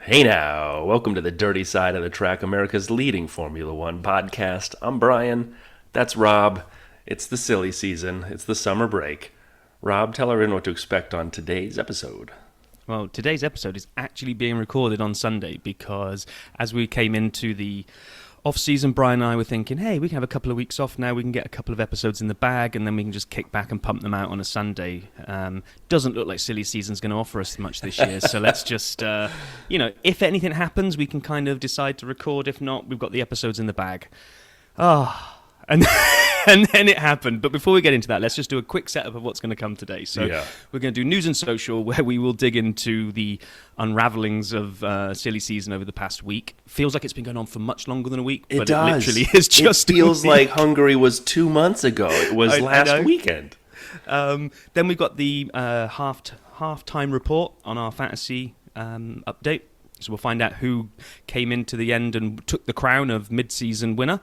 Hey now, welcome to the Dirty Side of the Track, America's leading Formula One podcast. I'm Brian, that's Rob. It's the silly season, it's the summer break. Rob, tell everyone what to expect on today's episode. Well, today's episode is actually being recorded on Sunday because as we came into the off-season, Brian and I were thinking, hey, we can have a couple of weeks off now, we can get a couple of episodes in the bag, and then we can just kick back and pump them out on a Sunday. Doesn't look like silly season's going to offer us much this year, so let's just, if anything happens, we can kind of decide to record. If not, we've got the episodes in the bag. And then it happened. But before we get into that, let's just do a quick setup of what's going to come today. So We're going to do news and social, where we will dig into the unravelings of silly season over the past week. Feels like it's been going on for much longer than a week, but it literally is just. It feels like Hungary was 2 months ago. It was last weekend. Then we've got the half-time report on our fantasy update. So we'll find out who came into the end and took the crown of mid-season winner.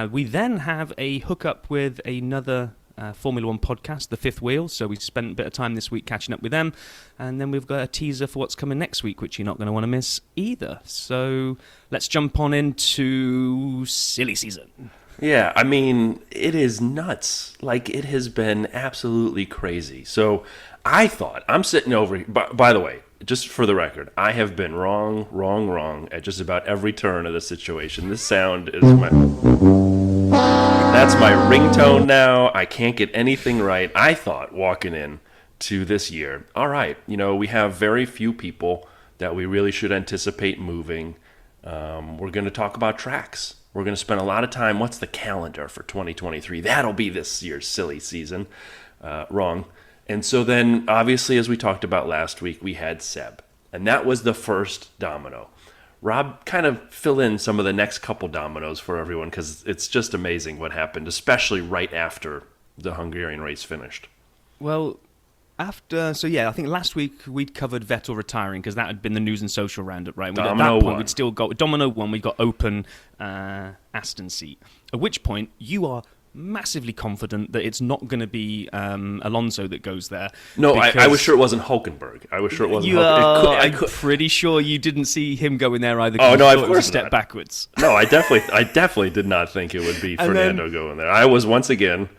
We then have a hookup with another Formula One podcast, The Fifth Wheel. So we spent a bit of time this week catching up with them. And then we've got a teaser for what's coming next week, which you're not going to want to miss either. So let's jump on into silly season. Yeah, I mean, it is nuts. Like, it has been absolutely crazy. So I thought, I'm sitting over here, by the way, just for the record, I have been wrong at just about every turn of the situation. This sound is that's my ringtone now. I can't get anything right. I thought walking in to this year, all right, we have very few people that we really should anticipate moving. We're going to talk about tracks. We're going to spend a lot of time. What's the calendar for 2023? That'll be this year's silly season. Wrong. And so then, obviously, as we talked about last week, we had Seb. And that was the first domino. Rob, kind of fill in some of the next couple dominoes for everyone, because it's just amazing what happened, especially right after the Hungarian race finished. Well, I think last week we'd covered Vettel retiring, because that had been the news and social roundup, right? At that point, we'd still got Domino 1, we got open Aston seat. At which point, you are massively confident that it's not going to be Alonso that goes there. No, I was sure it wasn't Hulkenberg. I was sure it wasn't Hulkenberg. I'm pretty sure you didn't see him going there either. Oh, no, of course it was a step not. Backwards. No, I definitely did not think it would be Fernando going there. I was once again.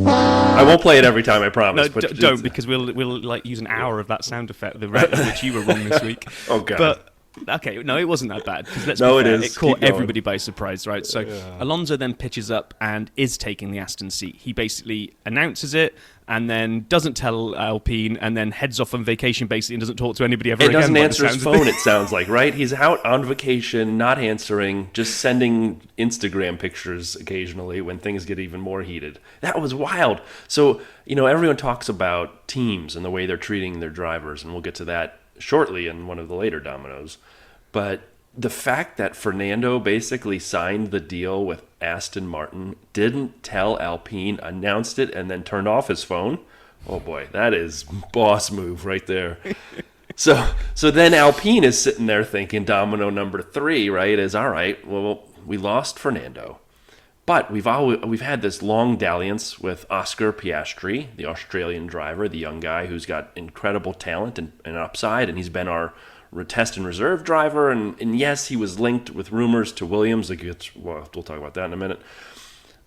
I won't play it every time, I promise. No, but don't, because we'll like use an hour of that sound effect, the rate at which you were wrong this week. Oh, God. But okay, no, it wasn't that bad. Because let's no, be fair, it is. It caught everybody by surprise, right? So Alonso then pitches up and is taking the Aston seat. He basically announces it and then doesn't tell Alpine and then heads off on vacation basically and doesn't talk to anybody ever again. Doesn't answer his phone, it sounds like, right? He's out on vacation, not answering, just sending Instagram pictures occasionally when things get even more heated. That was wild. So, everyone talks about teams and the way they're treating their drivers, and we'll get to that shortly in one of the later dominoes. But the fact that Fernando basically signed the deal with Aston Martin, didn't tell Alpine, announced it, and then turned off his phone, oh boy, that is boss move right there. So then Alpine is sitting there thinking domino number 3, right, is all right, well, we lost Fernando. But we've had this long dalliance with Oscar Piastri, the Australian driver, the young guy who's got incredible talent and upside, and he's been our test and reserve driver. And yes, he was linked with rumors to Williams. We'll talk about that in a minute.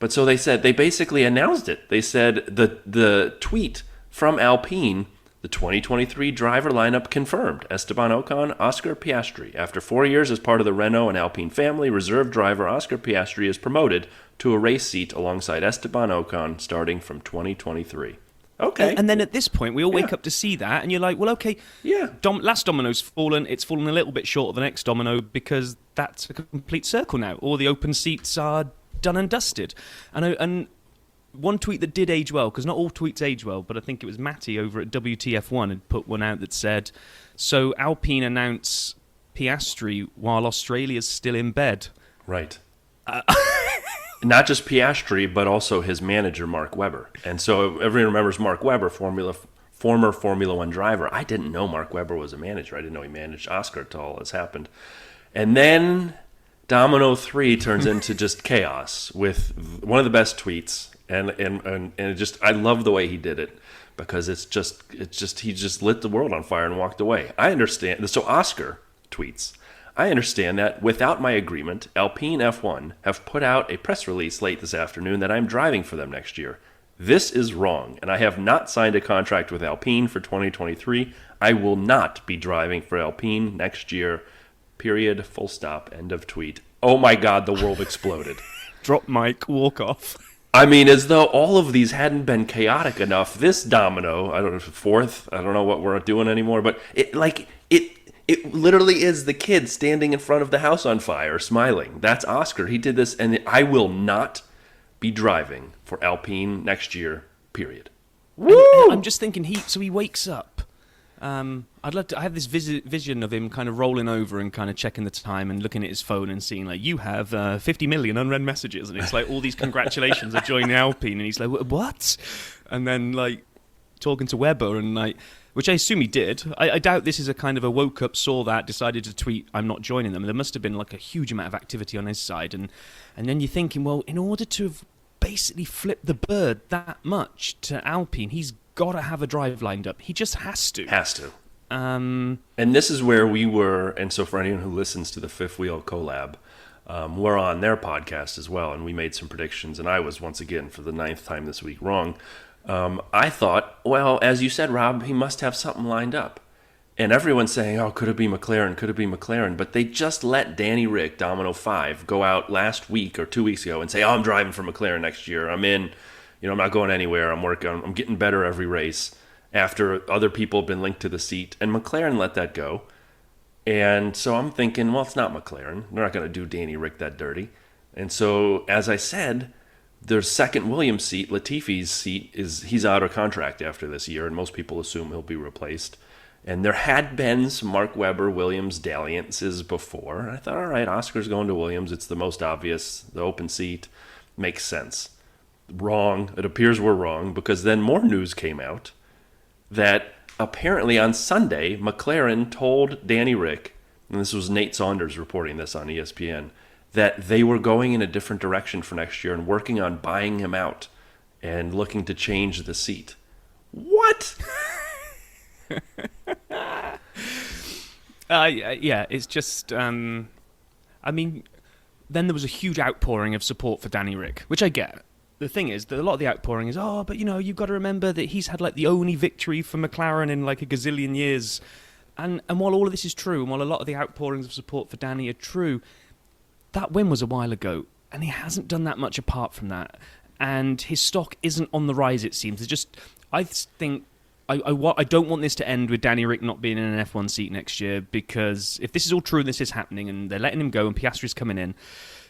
But so they basically announced it. They said the tweet from Alpine, the 2023 driver lineup confirmed. Esteban Ocon, Oscar Piastri. After 4 years as part of the Renault and Alpine family, reserve driver Oscar Piastri is promoted to a race seat alongside Esteban Ocon starting from 2023. Okay. And then at this point, we all wake up to see that, and you're like, well, okay, last domino's fallen. It's fallen a little bit short of the next domino because that's a complete circle now. All the open seats are done and dusted. And one tweet that did age well, because not all tweets age well, but I think it was Matty over at WTF1 had put one out that said, so Alpine announce Piastri while Australia's still in bed. Right. Not just Piastri, but also his manager, Mark Webber. And so everyone remembers Mark Webber, former Formula One driver. I didn't know Mark Webber was a manager. I didn't know he managed Oscar until all this happened. And then Domino 3 turns into just chaos with one of the best tweets. And it just, I love the way he did it. because it's just he just lit the world on fire and walked away. I understand. So Oscar tweets, I understand that without my agreement, Alpine F1 have put out a press release late this afternoon that I'm driving for them next year. This is wrong, and I have not signed a contract with Alpine for 2023. I will not be driving for Alpine next year. Period. Full stop. End of tweet. Oh my God, the world exploded. Drop mic, walk off. I mean, as though all of these hadn't been chaotic enough. This domino, I don't know, fourth, I don't know what we're doing anymore, but it literally is the kid standing in front of the house on fire, smiling. That's Oscar. He did this, and I will not be driving for Alpine next year, period. Woo! And I'm just thinking, he wakes up. I have this vision of him kind of rolling over and kind of checking the time and looking at his phone and seeing, like, you have 50 million unread messages, and it's like all these congratulations of joining Alpine, and he's like, what? And then, like, talking to Webber, and like, which I assume he did. I doubt this is a kind of a woke up, saw that, decided to tweet, I'm not joining them. There must have been like a huge amount of activity on his side, and then you're thinking, well, in order to have basically flipped the bird that much to Alpine, he's got to have a drive lined up. He just has to. And this is where we were, and so for anyone who listens to the Fifth Wheel collab, we're on their podcast as well, and we made some predictions, and I was once again, for the 9th time this week, wrong. I thought, well, as you said, Rob, he must have something lined up. And everyone's saying, oh, could it be McLaren? Could it be McLaren? But they just let Danny Rick, Domino 5, go out last week or 2 weeks ago and say, oh, I'm driving for McLaren next year. I'm in. I'm not going anywhere. I'm getting better every race, after other people have been linked to the seat. And McLaren let that go. And so I'm thinking, well, it's not McLaren. They're not going to do Danny Rick that dirty. And so, as I said, their second Williams seat, Latifi's seat, he's out of contract after this year, and most people assume he'll be replaced. And there had been some Mark Webber Williams dalliances before. I thought, all right, Oscar's going to Williams. It's the most obvious. The open seat makes sense. Wrong. It appears we're wrong, because then more news came out that apparently on Sunday, McLaren told Danny Rick, and this was Nate Saunders reporting this on ESPN, that they were going in a different direction for next year and working on buying him out and looking to change the seat. What? Yeah, it's just, I mean, then there was a huge outpouring of support for Danny Rick, which I get. The thing is that a lot of the outpouring is, oh, but you've got to remember that he's had like the only victory for McLaren in like a gazillion years. And while all of this is true, and while a lot of the outpourings of support for Danny are true, that win was a while ago, and he hasn't done that much apart from that. And his stock isn't on the rise, it seems. I think I don't want this to end with Danny Rick not being in an F1 seat next year, because if this is all true and this is happening and they're letting him go and Piastri's coming in,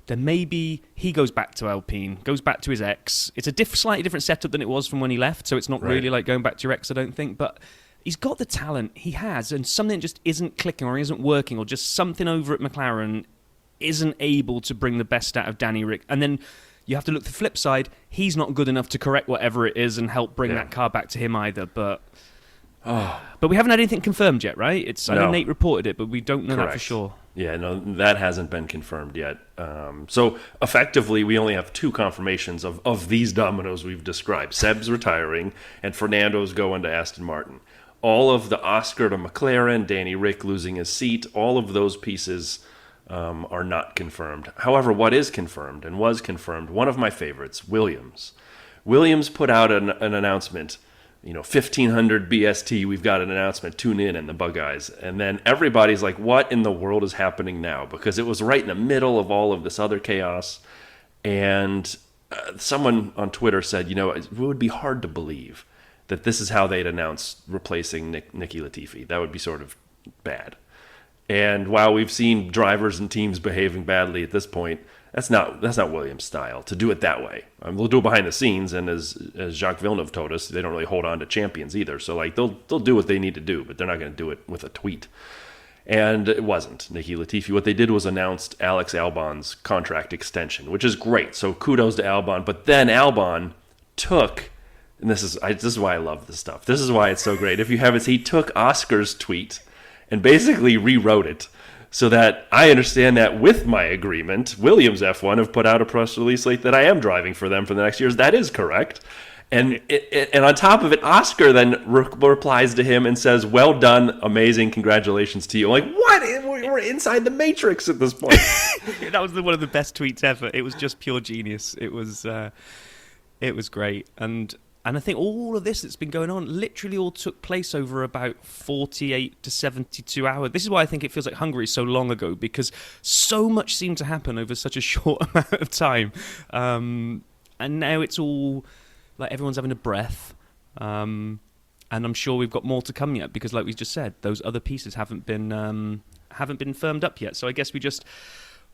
then maybe he goes back to Alpine, goes back to his ex. It's a slightly different setup than it was from when he left, so it's not really like going back to your ex, I don't think. But he's got the talent, he has, and something just isn't clicking or isn't working, or just something over at McLaren isn't able to bring the best out of Danny Rick. And then you have to look at the flip side. He's not good enough to correct whatever it is and help bring that car back to him either. But we haven't had anything confirmed yet, right? I know Nate reported it, but we don't know that for sure. Yeah, no, that hasn't been confirmed yet. So effectively, we only have 2 confirmations of these dominoes we've described. Seb's retiring and Fernando's going to Aston Martin. All of the Oscar to McLaren, Danny Rick losing his seat, all of those pieces are not confirmed. However, what is confirmed and was confirmed, one of my favorites, Williams. Williams put out an announcement, 1500 BST, we've got an announcement, tune in, and the bug eyes. And then everybody's like, what in the world is happening now? Because it was right in the middle of all of this other chaos. And someone on Twitter said, it would be hard to believe that this is how they'd announce replacing Nicky Latifi. That would be sort of bad. And while we've seen drivers and teams behaving badly at this point, that's not Williams' style to do it that way. They'll do it behind the scenes, and as Jacques Villeneuve told us, they don't really hold on to champions either. So like they'll do what they need to do, but they're not going to do it with a tweet. And it wasn't Nicky Latifi. What they did was announced Alex Albon's contract extension, which is great. So kudos to Albon. But then Albon took, and this is why I love this stuff. This is why it's so great. If you haven't, he took Oscar's tweet and basically rewrote it. So that I understand that with my agreement, Williams F1 have put out a press release like that I am driving for them for the next years. That is correct. And on top of it, Oscar then replies to him and says, "Well done, amazing, congratulations to you." I'm like, what? We're inside the Matrix at this point. That was one of the best tweets ever. It was just pure genius. It was great, and I think all of this that's been going on literally all took place over about 48 to 72 hours. This is why I think it feels like Hungary so long ago, because so much seemed to happen over such a short amount of time, and now it's all like everyone's having a breath, and I'm sure we've got more to come yet, because like we just said, those other pieces haven't been firmed up yet. So I guess we just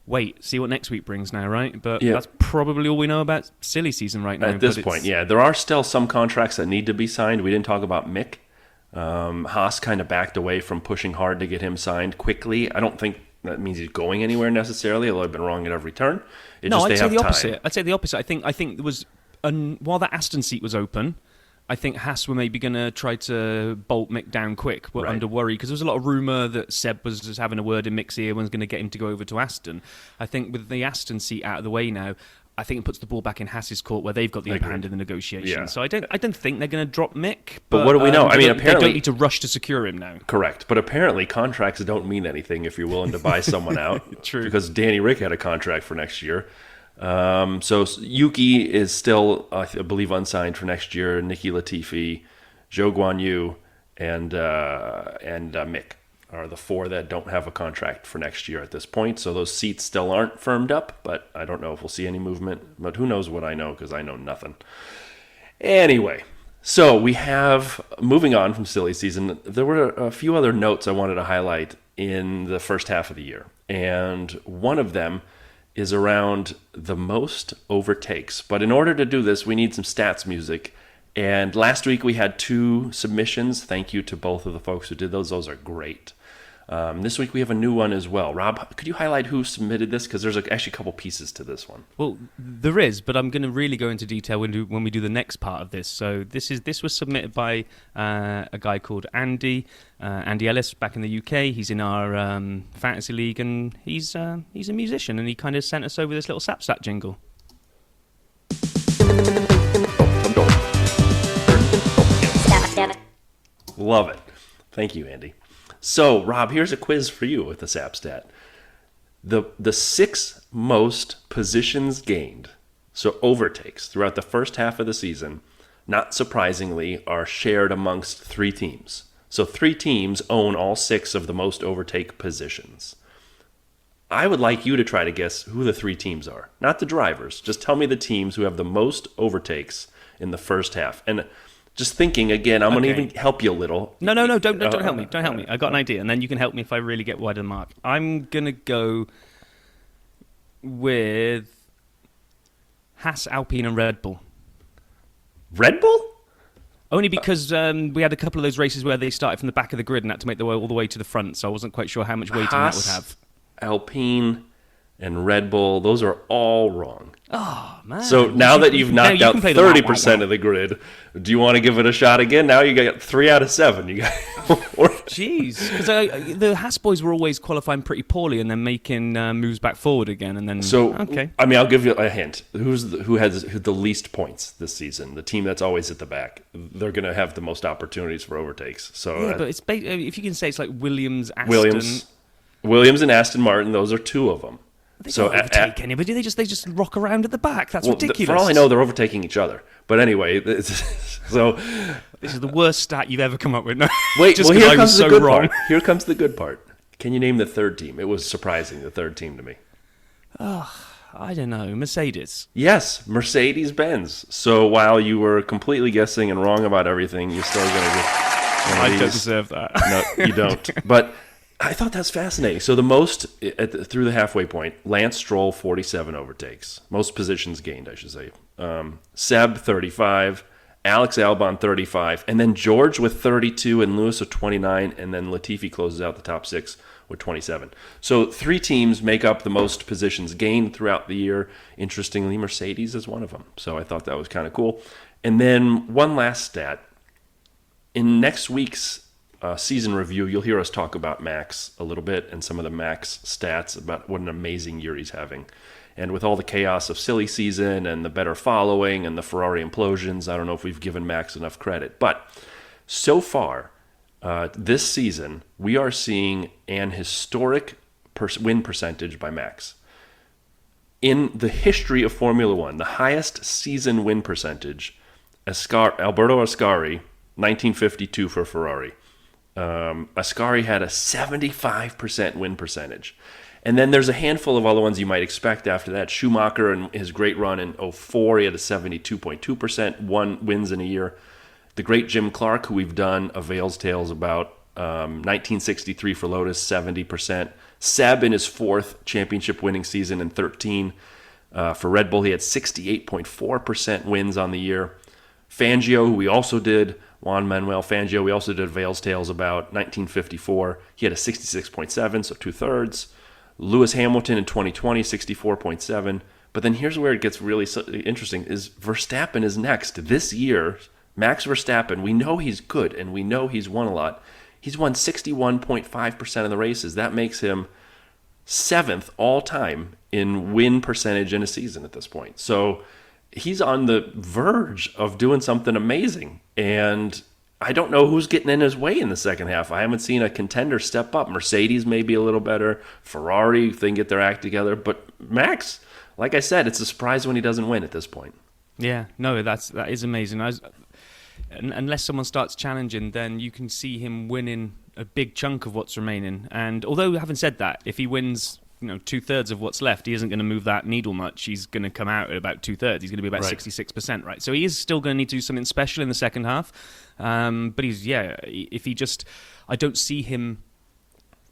wait, see what next week brings now, right? But that's probably all we know about silly season right now. At this point, yeah. There are still some contracts that need to be signed. We didn't talk about Mick. Haas kind of backed away from pushing hard to get him signed quickly. I don't think that means he's going anywhere necessarily, although I've been wrong at every turn. I'd say the opposite. I'd say the opposite. I think there was... And while that Aston seat was open, I think Haas were maybe going to try to bolt Mick down quick, but under worry, because there was a lot of rumour that Seb was just having a word in Mick's ear, was going to get him to go over to Aston. I think with the Aston seat out of the way now, I think it puts the ball back in Haas's court, where they've got the upper hand in the negotiation. Yeah. So I don't think they're going to drop Mick. But what do we know? I mean, apparently they don't need to rush to secure him now. Correct. But apparently contracts don't mean anything if you're willing to buy someone out. True. Because Danny Rick had a contract for next year. So Yuki is still, I believe, unsigned for next year. Nicky Latifi, Zhou Guanyu, and Mick are the four that don't have a contract for next year at this point. So those seats still aren't firmed up, but I don't know if we'll see any movement. But who knows what I know, because I know nothing. Anyway, so we have, moving on from silly season, there were a few other notes I wanted to highlight in the first half of the year. And one of them is around the most overtakes. But in order to do this, we need some stats music. And last week we had 2 submissions. Thank you to both of the folks who did those. Those are great. This week we have a new one as well. Rob, could you highlight who submitted this? Because there's actually a couple pieces to this one. Well, there is, but I'm going to really go into detail when we do the next part of this. So this was submitted by a guy called Andy Ellis back in the UK. He's in our fantasy league, and he's a musician, and he kind of sent us over this little Sapstat jingle. Love it. Thank you, Andy. So, Rob, here's a quiz for you with the Sapstat. The 6 most positions gained, so overtakes, throughout the first half of the season, not surprisingly, are shared amongst 3 teams. So 3 teams own all 6 of the most overtake positions. I would like you to try to guess who the 3 teams are. Not the drivers. Just tell me the teams who have the most overtakes in the first half. And just thinking, again, I'm going to even help you a little. No, don't help me. Don't help me. I got an idea, and then you can help me if I really get wide of the mark. I'm going to go with Haas, Alpine, and Red Bull. Red Bull? Only because we had a couple of those races where they started from the back of the grid and had to make their way all the way to the front, so I wasn't quite sure how much weighting that would have. Alpine, and Red Bull, those are all wrong. Oh, man. So now that you've knocked out 30% of the grid, do you want to give it a shot again? Now you got 3 out of 7. You got Jeez. Because the Haas boys were always qualifying pretty poorly and then making moves back forward again. And then, okay. I mean, I'll give you a hint. Who has the least points this season? The team that's always at the back. They're going to have the most opportunities for overtakes. So yeah, but it's if you can say it's like Williams, Aston. Williams and Aston Martin, those are 2 of them. They don't overtake anybody. They just rock around at the back. That's ridiculous. For all I know, they're overtaking each other. But anyway, so this is the worst stat you've ever come up with. No, wait, here comes the good part. Here comes the good part. Can you name the 3rd team? It was surprising, the 3rd team to me. I don't know. Mercedes. Yes, Mercedes-Benz. So while you were completely guessing and wrong about everything, you're still going to get I don't deserve that. No, you don't. But I thought that's fascinating. So the most, through the halfway point, Lance Stroll, 47 overtakes. Most positions gained, I should say. Seb, 35. Alex Albon, 35. And then George with 32 and Lewis with 29. And then Latifi closes out the top 6 with 27. So 3 teams make up the most positions gained throughout the year. Interestingly, Mercedes is one of them. So I thought that was kind of cool. And then one last stat. In next week's season review, you'll hear us talk about Max a little bit and some of the Max stats about what an amazing year he's having. And with all the chaos of silly season and the better following and the Ferrari implosions, I don't know if we've given Max enough credit. But so far, this season, we are seeing an historic win percentage by Max. In the history of Formula One, the highest season win percentage, Alberto Ascari, 1952 for Ferrari. Ascari had a 75% win percentage. And then there's a handful of other ones you might expect after that. Schumacher and his great run in 2004, he had a 72.2% wins in a year. The great Jim Clark, who we've done a Veil's Tales about, 1963 for Lotus, 70%. Seb in his fourth championship winning season in 13. For Red Bull, he had 68.4% wins on the year. Fangio, who we also did, Juan Manuel Fangio, we also did Veil's Tales about 1954. He had a 66.7, so 2/3. Lewis Hamilton in 2020, 64.7. But then here's where it gets really interesting, is Verstappen is next. This year, Max Verstappen, we know he's good, and we know he's won a lot. He's won 61.5% of the races. That makes him 7th all-time in win percentage in a season at this point. So he's on the verge of doing something amazing. And I don't know who's getting in his way in the second half. I haven't seen a contender step up. Mercedes may be a little better. Ferrari, if they can get their act together. But Max, like I said, it's a surprise when he doesn't win at this point. Yeah, no, that is amazing. Unless someone starts challenging, then you can see him winning a big chunk of what's remaining. And although, having said that, if he wins 2/3 of what's left, he isn't going to move that needle much. He's going to come out at about 2/3. He's going to be about 66%, right? So he is still going to need to do something special in the second half. But if he just, I don't see him.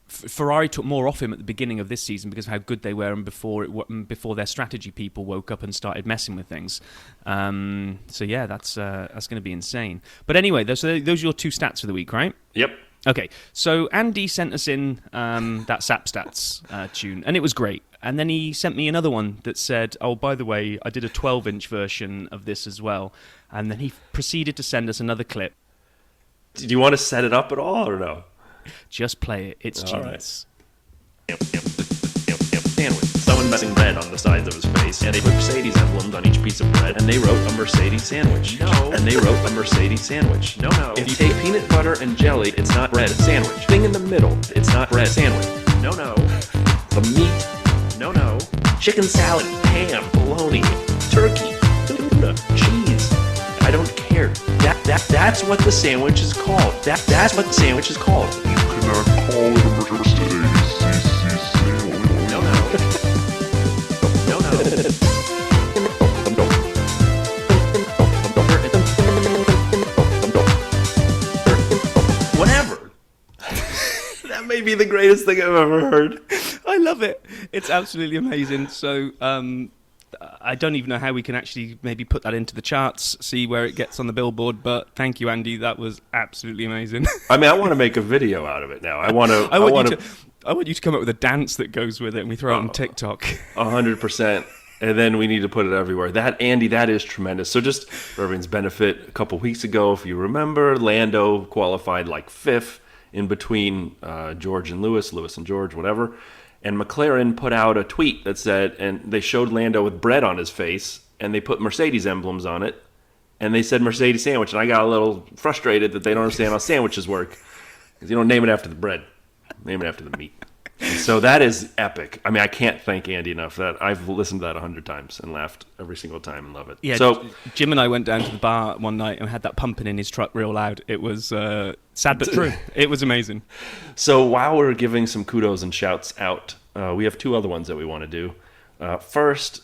Ferrari took more off him at the beginning of this season because of how good they were, and before their strategy people woke up and started messing with things. So yeah, that's going to be insane. But anyway, those are your two stats for the week, right? Yep. Okay, so Andy sent us in that SAP Stats tune, and it was great. And then he sent me another one that said, oh, by the way, I did a 12-inch version of this as well. And then he proceeded to send us another clip. Do you want to set it up at all or no? Just play it. It's genius. Sandwich. Someone messing bread on the sides of his face, and they put Mercedes emblems on each piece of bread, and they wrote a Mercedes sandwich. No. And they wrote a Mercedes sandwich. No. If you take peanut butter and jelly, it's not bread, it's sandwich. Thing in the middle, it's not bread, sandwich. No. The meat, No. chicken salad, ham, bologna, turkey, tuna, cheese. I don't care. That's what the sandwich is called. That's what the sandwich is called. You cannot call it a Mercedes CC sandwich. No. Whatever. That may be the greatest thing I've ever heard. I love it. It's absolutely amazing. So I don't even know how we can actually maybe put that into the charts, see where it gets on the Billboard, but thank you, Andy. That was absolutely amazing. I mean, I want to make a video out of it now. I want you to come up with a dance that goes with it, and we throw it on TikTok. 100%. And then we need to put it everywhere. That is tremendous. So just for everyone's benefit, a couple weeks ago, if you remember, Lando qualified like 5th in between George and Lewis and George, whatever. And McLaren put out a tweet that said, and they showed Lando with bread on his face, and they put Mercedes emblems on it, and they said Mercedes sandwich. And I got a little frustrated that they don't understand how sandwiches work. Because you don't name it after the bread, name it after the meat. And so that is epic. I mean, I can't thank Andy enough. That I've listened to that 100 times and laughed every single time and love it. Yeah, so Jim and I went down to the bar one night and had that pumping in his truck real loud. It was sad but true. It was amazing. So while we're giving some kudos and shouts out, we have two other ones that we want to do. First,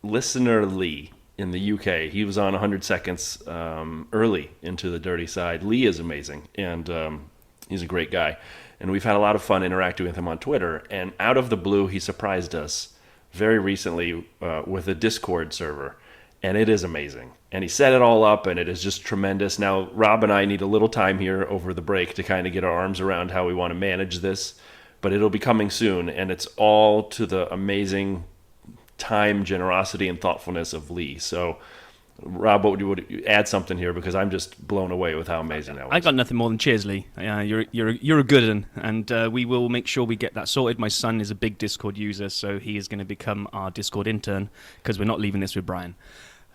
listener Lee in the UK. He was on 100 seconds early into the dirty side. Lee is amazing, and he's a great guy. And we've had a lot of fun interacting with him on Twitter. And out of the blue, he surprised us very recently with a Discord server. And it is amazing. And he set it all up, and it is just tremendous. Now, Rob and I need a little time here over the break to kind of get our arms around how we want to manage this. But it'll be coming soon, and it's all to the amazing time, generosity, and thoughtfulness of Lee. So Rob, what would you add something here, because I'm just blown away with how amazing that was. I got nothing more than cheers, Lee. You're a good one, and we will make sure we get that sorted. My son is a big Discord user, so he is going to become our Discord intern, because we're not leaving this with Brian.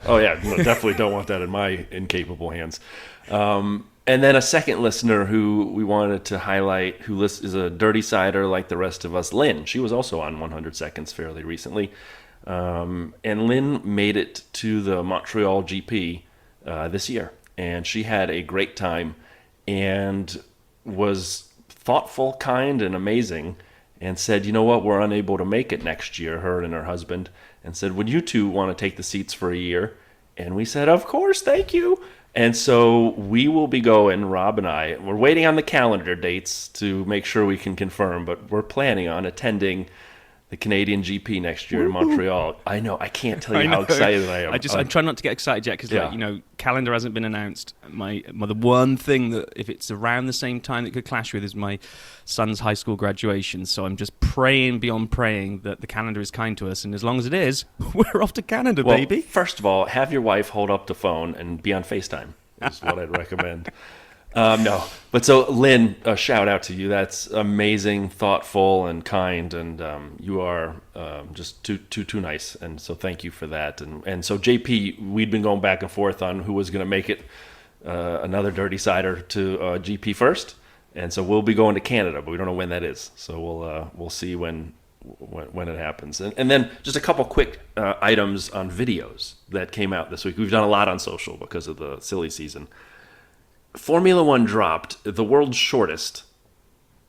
Oh yeah, no, definitely don't want that in my incapable hands. And then a second listener who we wanted to highlight, who is a dirty sider like the rest of us, Lynn. She was also on 100 Seconds fairly recently. And Lynn made it to the Montreal GP this year, and she had a great time and was thoughtful, kind, and amazing, and said, you know what, we're unable to make it next year, her and her husband, and said, would you two want to take the seats for a year? And we said, of course, thank you. And so we will be going, Rob and I. We're waiting on the calendar dates to make sure we can confirm, but we're planning on attending the Canadian GP next year in Montreal. I know. I can't tell you how excited I am. I'm trying not to get excited yet because, calendar hasn't been announced. The one thing that, if it's around the same time that could clash with, is my son's high school graduation. So I'm just praying beyond praying that the calendar is kind to us. And as long as it is, we're off to Canada, baby. First of all, have your wife hold up the phone and be on FaceTime is what I'd recommend. No, but so Lynn, a shout out to you. That's amazing, thoughtful, and kind, and you are just too nice. And so thank you for that. And so JP, we'd been going back and forth on who was going to make it another Dirty Cider to GP first, and so we'll be going to Canada, but we don't know when that is. So we'll see when it happens. And then just a couple quick items on videos that came out this week. We've done a lot on social because of the silly season. Formula One dropped the world's shortest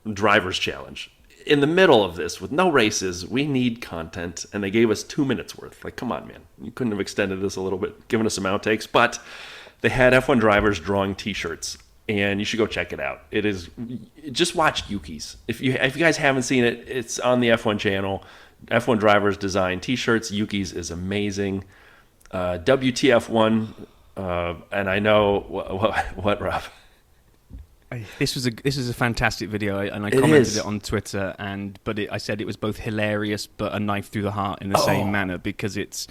driver's challenge. In the middle of this, with no races, we need content, and they gave us 2 minutes worth. Like, come on, man. You couldn't have extended this a little bit, given us some outtakes, but they had F1 drivers drawing t-shirts, and you should go check it out. It is, just watch Yuki's. If you guys haven't seen it, it's on the F1 channel. F1 drivers design t-shirts. Yuki's is amazing. WTF1, and I know what Rob. This is a fantastic video, and I commented it on Twitter. I said it was both hilarious but a knife through the heart in the same manner, because it's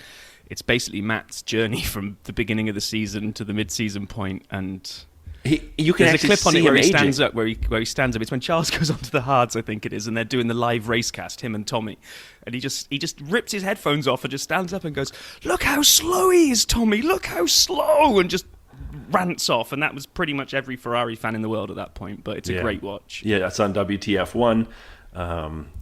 basically Matt's journey from the beginning of the season to the mid-season point, and you can there's a clip on it where he stands aging. up, where he stands up. It's when Charles goes onto the hards, I think it is, and they're doing the live racecast, him and Tommy, and he just rips his headphones off and just stands up and goes, "Look how slow he is, Tommy! Look how slow!" and just rants off. And that was pretty much every Ferrari fan in the world at that point. But it's a great watch. Yeah, that's on WTF1.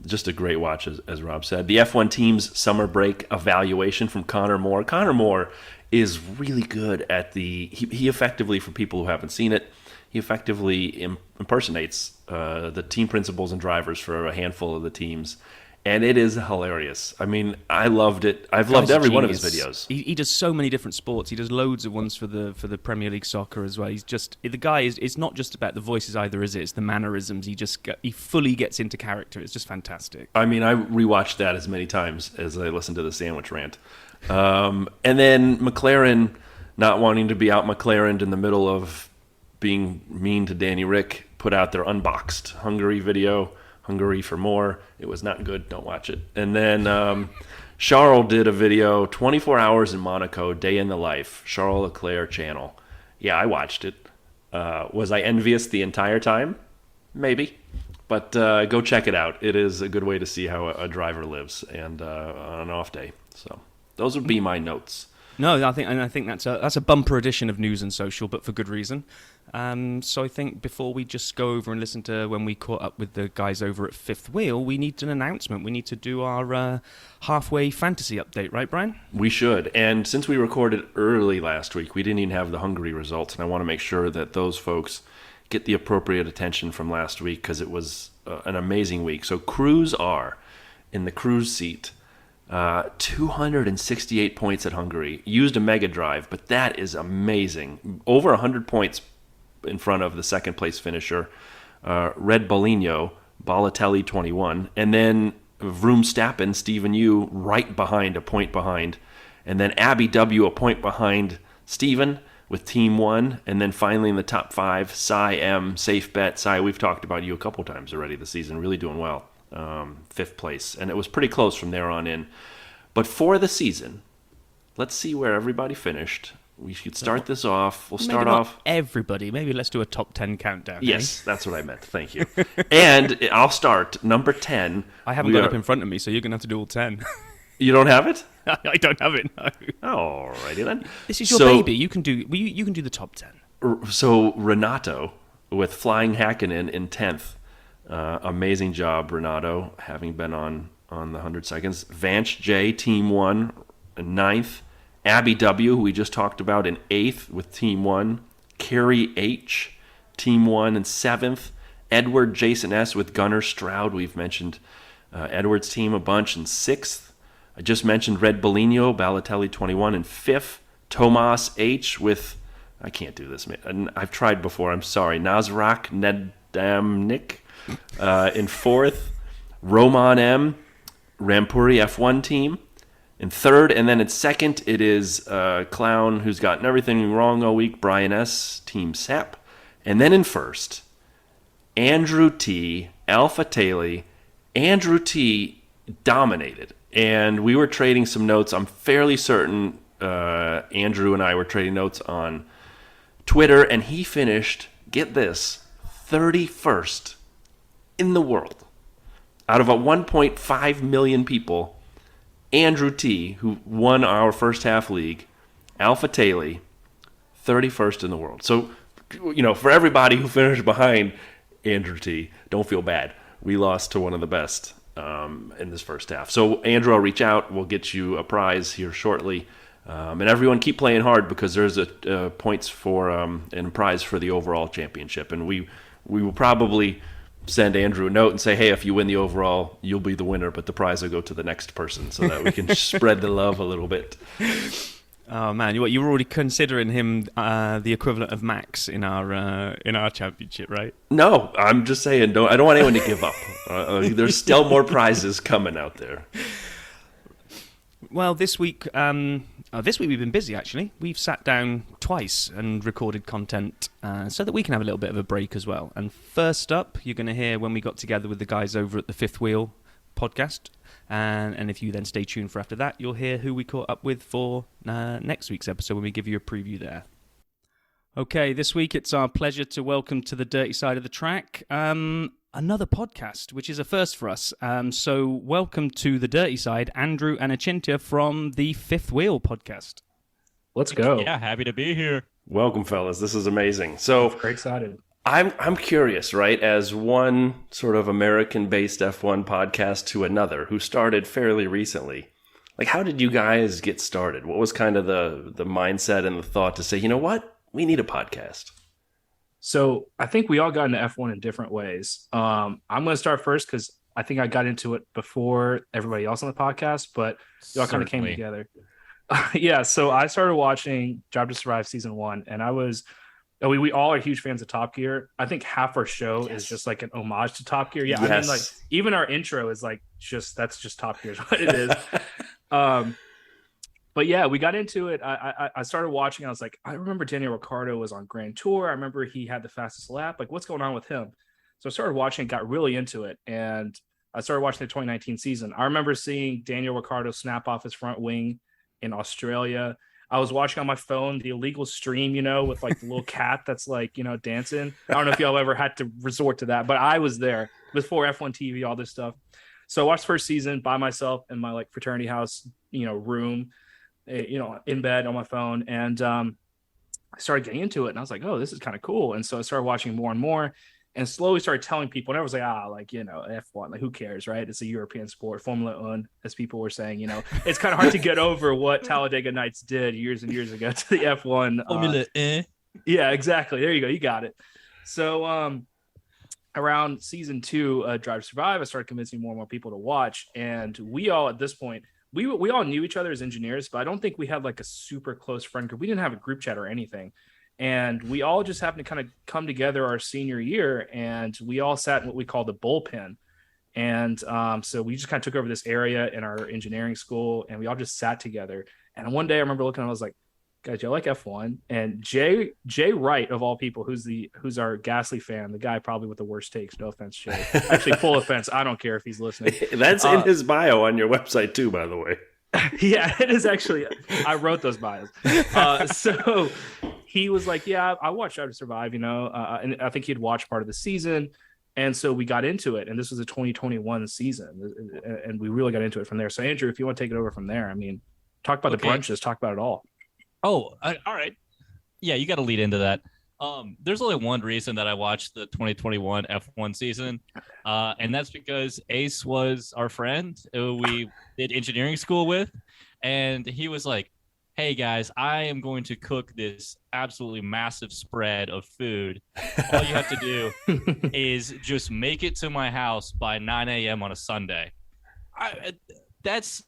Just a great watch, as Rob said. The F1 team's summer break evaluation from Connor Moore. Connor Moore is really good at he effectively, for people who haven't seen it, he effectively impersonates the team principals and drivers for a handful of the teams. And it is hilarious. I mean, I loved it. I've loved every one of his videos. He does so many different sports. He does loads of ones for the Premier League soccer as well. He's just, the guy is. It's not just about the voices either, is it? It's the mannerisms. He fully gets into character. It's just fantastic. I mean, I rewatched that as many times as I listened to the Sandwich Rant. And then McLaren not wanting to be out McLarened in the middle of being mean to Danny Rick put out their unboxed Hungary video. Hungary for more. It was not good. Don't watch it. And then Charles did a video, 24 hours in Monaco, day in the life, Charles Leclerc channel. Yeah, I watched it. Was I envious the entire time? Maybe. But go check it out. It is a good way to see how a driver lives, and on an off day. So those would be my notes. No, I think that's a bumper edition of News and Social, but for good reason. So I think before we just go over and listen to when we caught up with the guys over at Fifth Wheel, we need an announcement. We need to do our halfway fantasy update, right, Brian? We should. And since we recorded early last week, we didn't even have the Hungary results, and I want to make sure that those folks get the appropriate attention from last week, because it was an amazing week. So Cruz R in the Cruz seat. 268 points at Hungary. Used a mega drive, but that is amazing. Over 100 points in front of the second place finisher, Red Bolino, Balotelli 21, and then Vroom Stappen, Stephen Yu, right behind, a point behind, and then Abby W, a point behind Stephen with Team 1, and then finally in the top 5, Cy M, safe bet. Cy, we've talked about you a couple times already this season, really doing well. 5th place, and it was pretty close from there on in. But for the season, let's see where everybody finished We should start this off. We'll Maybe start not off. everybody. Maybe let's do a top 10 countdown. Yes, that's what I meant. Thank you. And I'll start. Number 10. I haven't got it up in front of me, so you're going to have to do all 10. You don't have it? I don't have it, no. Alrighty then. This is your baby. You can do the top 10. So Renato with Flying Hakkinen in 10th. Amazing job, Renato, having been on the 100 Seconds. Vance J, Team 1, in 9th. Abby W, who we just talked about, in 8th with Team 1. Carrie H, Team 1, in 7th. Edward Jason S with Gunnar Stroud. We've mentioned Edward's team a bunch in 6th. I just mentioned Red Bolino, Balotelli 21 in 5th. Tomas H with, I can't do this, man. I've tried before, I'm sorry. Nazrak Nedamnik in 4th. Roman M, Rampuri F1 team in 3rd. And then in 2nd, it is Clown, who's gotten everything wrong all week, Brian S, Team Sap. And then in 1st, Andrew T, Alpha Taily. Andrew T dominated. And we were trading some notes. I'm fairly certain Andrew and I were trading notes on Twitter, and he finished, get this, 31st in the world. Out of 1.5 million people, Andrew T, who won our first half league, Alpha Taily, 31st in the world. So, for everybody who finished behind Andrew T, don't feel bad. We lost to one of the best in this first half. So, Andrew, I'll reach out. We'll get you a prize here shortly. And everyone keep playing hard because there's a points for and a prize for the overall championship. And we will probably send Andrew a note and say, hey, if you win the overall, you'll be the winner, but the prize will go to the next person so that we can spread the love a little bit. Oh man, you were already considering him the equivalent of Max in our championship, right? No, I'm just saying, I don't want anyone to give up. There's still more prizes coming out there. Well, this week we've been busy, actually. We've sat down twice and recorded content so that we can have a little bit of a break as well. And first up, you're going to hear when we got together with the guys over at the Fifth Wheel podcast. And if you then stay tuned for after that, you'll hear who we caught up with for next week's episode when we give you a preview there. Okay, this week it's our pleasure to welcome to the dirty side of the track another podcast, which is a first for us. So welcome to the dirty side, Andrew and Achintia from the Fifth Wheel podcast. Let's go. Yeah, happy to be here. Welcome, fellas. This is amazing. So Very excited. I'm curious, right? As one sort of American-based F1 podcast to another who started fairly recently, like how did you guys get started? What was kind of the mindset and the thought to say, you know what? We need a podcast. So I think we all got into F1 in different ways. I'm going to start first because I think I got into it before everybody else on the podcast, but it all kind of came together. Yeah, so I started watching Drive to Survive Season 1, and we all are huge fans of Top Gear. I think half our show is just like an homage to Top Gear. Yeah, yes. I mean, like even our intro is like that's just Top Gear is what it is. But yeah, we got into it. I started watching. I was like, I remember Daniel Ricciardo was on Grand Tour. I remember he had the fastest lap. Like, what's going on with him? So I started watching, got really into it, and I started watching the 2019 season. I remember seeing Daniel Ricciardo snap off his front wing in Australia. I was watching on my phone the illegal stream, with like the little cat that's like, dancing. I don't know if y'all ever had to resort to that, but I was there before F1 TV, all this stuff. So I watched the first season by myself in my like fraternity house, room, in bed on my phone. And I started getting into it and I was like, oh, this is kind of cool. And so I started watching more and more and slowly started telling people, and I was like, F1, like who cares, right? It's a European sport, Formula One, as people were saying, it's kind of hard to get over what Talladega Nights did years and years ago to the F1. Formula Yeah, exactly. There you go. You got it. So around season 2, Drive to Survive, I started convincing more and more people to watch. And we all, at this point, we all knew each other as engineers, but I don't think we had like a super close friend group. We didn't have a group chat or anything. And we all just happened to kind of come together our senior year, and we all sat in what we call the bullpen. And so we just kind of took over this area in our engineering school, and we all just sat together. And one day I remember looking, I was like, guys, y'all like F1? And Jay Wright, of all people, who's our Gasly fan, the guy probably with the worst takes. No offense, Jay. Actually, full offense. I don't care if he's listening. That's in his bio on your website too, by the way. Yeah, it is actually. I wrote those bios. So he was like, "Yeah, I watched Drive to Survive," and I think he'd watched part of the season, and so we got into it. And this was a 2021 season, and we really got into it from there. So Andrew, if you want to take it over from there, I mean, talk about the brunches, talk about it all. Oh, all right. Yeah, you got to lead into that. There's only one reason that I watched the 2021 F1 season, and that's because Ace was our friend who we did engineering school with, and he was like, "Hey guys, I am going to cook this absolutely massive spread of food. All you have to do is just make it to my house by 9 a.m. on a Sunday." That's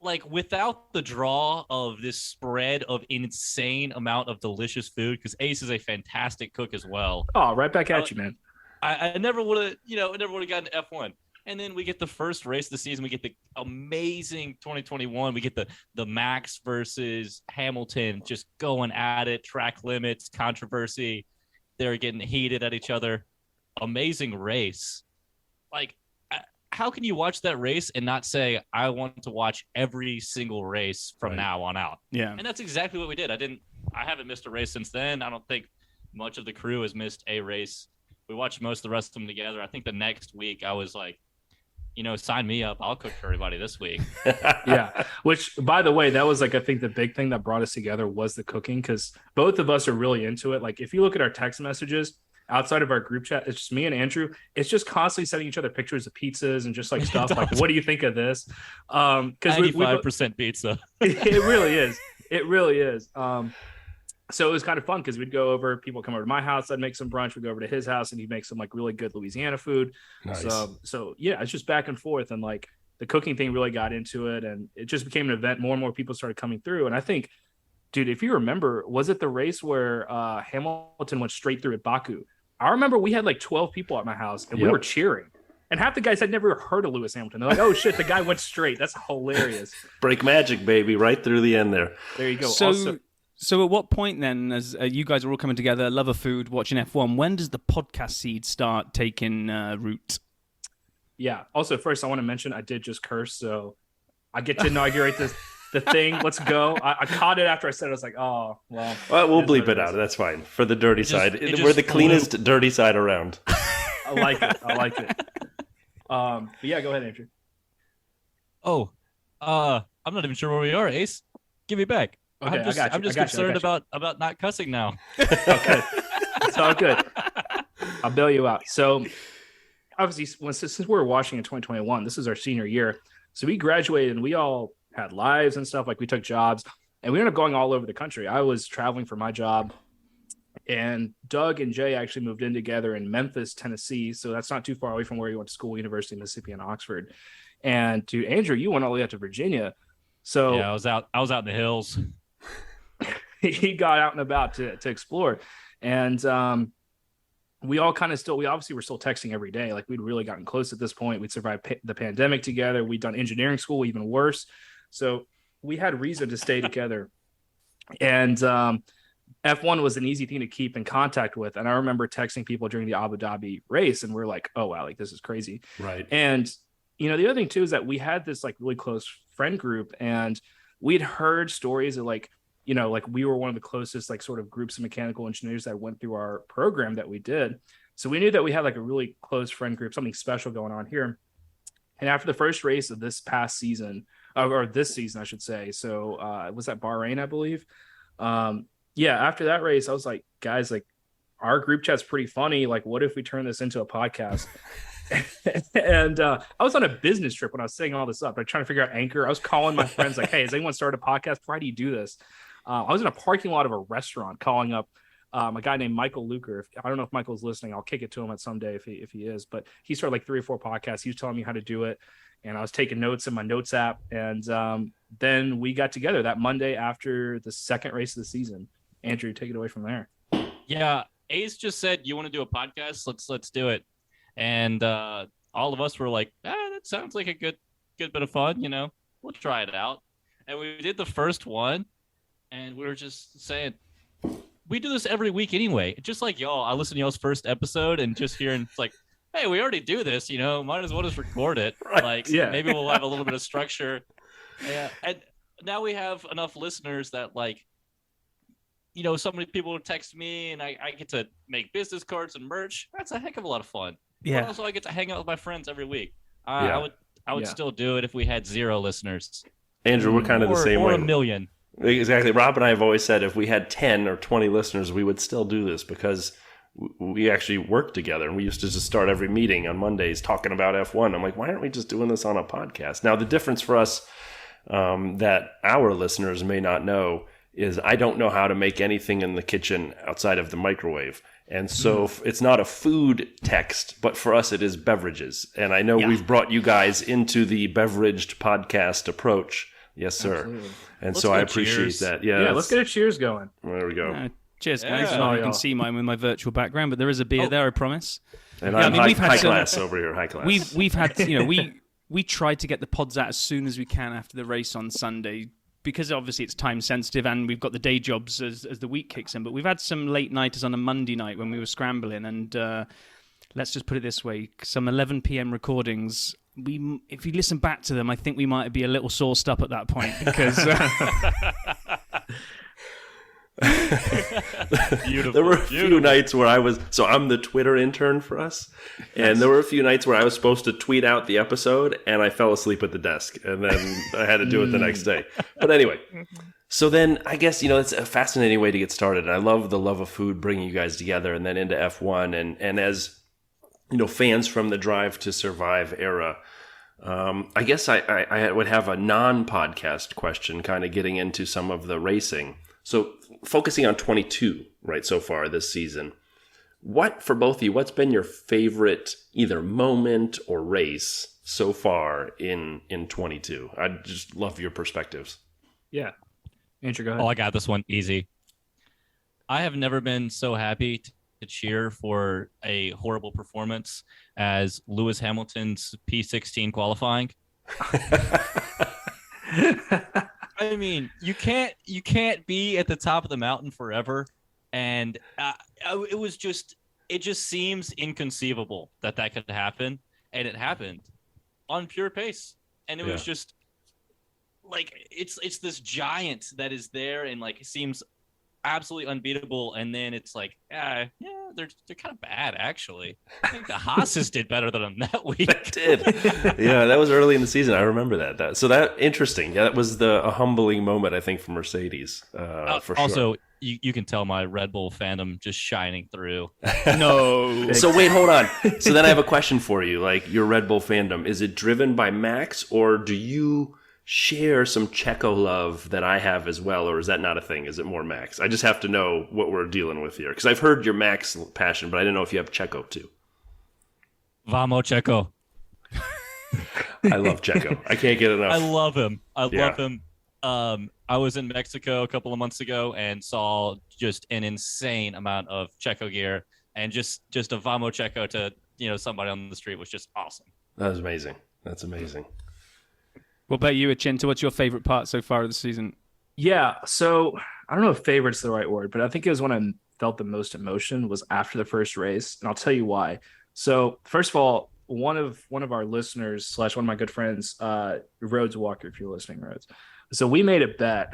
like, without the draw of this spread of insane amount of delicious food, because Ace is a fantastic cook as well. Oh, right back at you, man. I never would have, never would have gotten to F1. And then we get the first race of the season. We get the amazing 2021. We get the Max versus Hamilton just going at it, track limits, controversy. They're getting heated at each other. Amazing race. Like, how can you watch that race and not say, I want to watch every single race from now on out? Yeah. And that's exactly what we did. I haven't missed a race since then. I don't think much of the crew has missed a race. We watched most of the rest of them together. I think the next week I was like, sign me up. I'll cook for everybody this week. Yeah. Which, by the way, that was like, I think the big thing that brought us together was the cooking, because both of us are really into it. Like, if you look at our text messages, outside of our group chat, it's just me and Andrew. It's just constantly sending each other pictures of pizzas and just like stuff like, what do you think of this? Because 95% pizza. It really is. It really is. So it was kind of fun because we'd go over, people come over to my house, I'd make some brunch, we'd go over to his house and he'd make some like really good Louisiana food. Nice. So yeah, it's just back and forth, and like the cooking thing really got into it, and it just became an event. More and more people started coming through. And I think, dude, if you remember, was it the race where Hamilton went straight through at Baku? I remember we had like 12 people at my house and we were cheering. And half the guys had never heard of Lewis Hamilton. They're like, oh shit, the guy went straight. That's hilarious. Break magic, baby, right through the end there. There you go. So at what point then, as you guys are all coming together, love of food, watching F1, when does the podcast seed start taking root? Yeah. Also, first, I want to mention I did just curse, so I get to inaugurate the thing. Let's go. I caught it after I said it. I was like, oh, well. Well, we'll bleep it out. That's fine. For the dirty side. We're the cleanest dirty side around. I like it. But yeah, go ahead, Andrew. Oh, I'm not even sure where we are, Ace. Give me back. Okay, I'm just concerned about not cussing now. Okay. It's all good. I'll bail you out. So obviously, since we're watching in 2021, this is our senior year. So we graduated and we all had lives and stuff. Like, we took jobs and we ended up going all over the country. I was traveling for my job, and Doug and Jay actually moved in together in Memphis, Tennessee. So that's not too far away from where you went to school, University of Mississippi and Oxford. And dude, Andrew, you went all the way out to Virginia. So yeah, I was out in the hills. He got out and about to explore. And we all kind of we obviously were still texting every day. Like, we'd really gotten close at this point. We'd survived the pandemic together. We'd done engineering school, even worse. So we had reason to stay together. And F1 was an easy thing to keep in contact with. And I remember texting people during the Abu Dhabi race, and we're like, oh, wow, like, this is crazy. Right. And, the other thing too is that we had this like really close friend group, and we'd heard stories of like we were one of the closest like sort of groups of mechanical engineers that went through our program that we did. So we knew that we had like a really close friend group, something special going on here. And after the first race of this past season, or this season, I should say, so was that Bahrain, I believe. Yeah, after that race, I was like, guys, like, our group chat's pretty funny. Like, what if we turn this into a podcast? And I was on a business trip when I was setting all this up. I'm trying to figure out Anchor. I was calling my friends like, hey, has anyone started a podcast? How do you do this? I was in a parking lot of a restaurant calling up a guy named Michael Luker. I don't know if Michael's listening. I'll kick it to him at someday if he is. But he started like 3 or 4 podcasts. He was telling me how to do it. And I was taking notes in my notes app. And then we got together that Monday after the second race of the season. Andrew, take it away from there. Yeah, Ace just said, you want to do a podcast? Let's do it. And all of us were like, that sounds like a good bit of fun, we'll try it out. And we did the first one, and we were just saying, we do this every week anyway. Just like y'all, I listened to y'all's first episode and just hearing, it's like, hey, we already do this, might as well just record it. Right. Like, yeah. Maybe we'll have a little bit of structure. Yeah, and now we have enough listeners that like, so many people text me, and I get to make business cards and merch. That's a heck of a lot of fun. Yeah. But also, I get to hang out with my friends every week. Yeah. I would still do it if we had 0 listeners. Andrew, we're kind of the same or way. a million. Exactly. Rob and I have always said if we had 10 or 20 listeners, we would still do this because we actually work together. And we used to just start every meeting on Mondays talking about F1. I'm like, why aren't we just doing this on a podcast? Now, the difference for us that our listeners may not know is I don't know how to make anything in the kitchen outside of the microwave. And so it's not a food text, but for us it is beverages. And I know we've brought you guys into the beveraged podcast approach. Yes, sir. Absolutely. And Let's so go I appreciate cheers. that. Yeah, let's get a cheers going. There we go. Cheers, guys. Yeah. I Oh, can yeah. see mine with my virtual background, but there is a beer there, I promise. And Yeah, I I'm mean, we've had high some- class over here, high class. We've had, we tried to get the pods out as soon as we can after the race on Sunday, because obviously it's time sensitive and we've got the day jobs as the week kicks in. But we've had some late nighters on a Monday night when we were scrambling, and let's just put it this way: some 11 p.m. recordings. If you listen back to them, I think we might be a little sauced up at that point because. Beautiful. There were a few nights where I'm the Twitter intern for us, and there were a few nights where I was supposed to tweet out the episode, and I fell asleep at the desk, and then I had to do it the next day. But anyway, so then I guess, it's a fascinating way to get started. And I love the love of food bringing you guys together and then into F1. And as, fans from the Drive to Survive era, I guess I would have a non-podcast question kind of getting into some of the racing. So focusing on 22, right, so far this season, for both of you, what's been your favorite either moment or race so far in 22? I'd just love your perspectives. Yeah. Andrew, go ahead. Oh, I got this one easy. I have never been so happy to cheer for a horrible performance as Lewis Hamilton's P16 qualifying. I mean, you can't be at the top of the mountain forever, and it just seems inconceivable that could happen, and it happened on pure pace, and it was just like it's this giant that is there and like seems absolutely unbeatable, and then it's like they're kind of bad actually. I think the Haas's did better than them that week. Did. Yeah, that was early in the season. I remember that. So that interesting. Yeah, that was a humbling moment, I think, for Mercedes. For sure. Also, you can tell my Red Bull fandom just shining through. No. So wait, hold on. So then I have a question for you. Like your Red Bull fandom, is it driven by Max, or do you share some Checo love that I have as well, or is that not a thing? Is it more Max? I just have to know what we're dealing with here, because I've heard your Max passion, but I didn't know if you have Checo too. Vamos, Checo. I love Checo. I can't get enough. I love him. Yeah. Love him. I was in Mexico a couple of months ago and saw just an insane amount of Checo gear, and just a Vamos Checo to somebody on the street was just awesome. That was amazing. That's amazing. What about you, Achinta? What's your favorite part so far of the season? Yeah, so I don't know if favorite's the right word, but I think it was when I felt the most emotion was after the first race, and I'll tell you why. So first of all, one of our listeners / one of my good friends, Rhodes Walker, if you're listening, Rhodes. So we made a bet.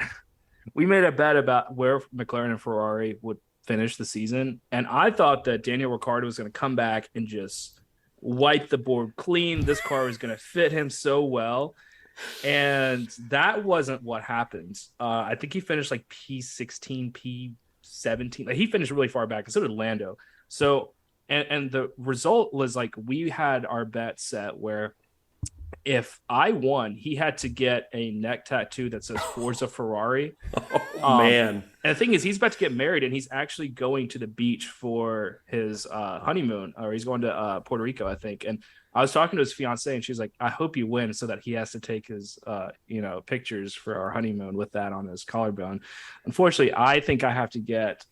We made a bet about where McLaren and Ferrari would finish the season, and I thought that Daniel Ricciardo was going to come back and just wipe the board clean. This car was going to fit him so well. And that wasn't what happened. I think he finished like P16, P17. Like he finished really far back, and so did Lando. So, and the result was like we had our bet set where if I won, he had to get a neck tattoo that says Forza Ferrari. Oh, man. And the thing is, he's about to get married, and he's actually going to the beach for his honeymoon, or he's going to Puerto Rico, I think. And I was talking to his fiance, and she's like, "I hope you win, so that he has to take his, pictures for our honeymoon with that on his collarbone." Unfortunately, I think I have to get.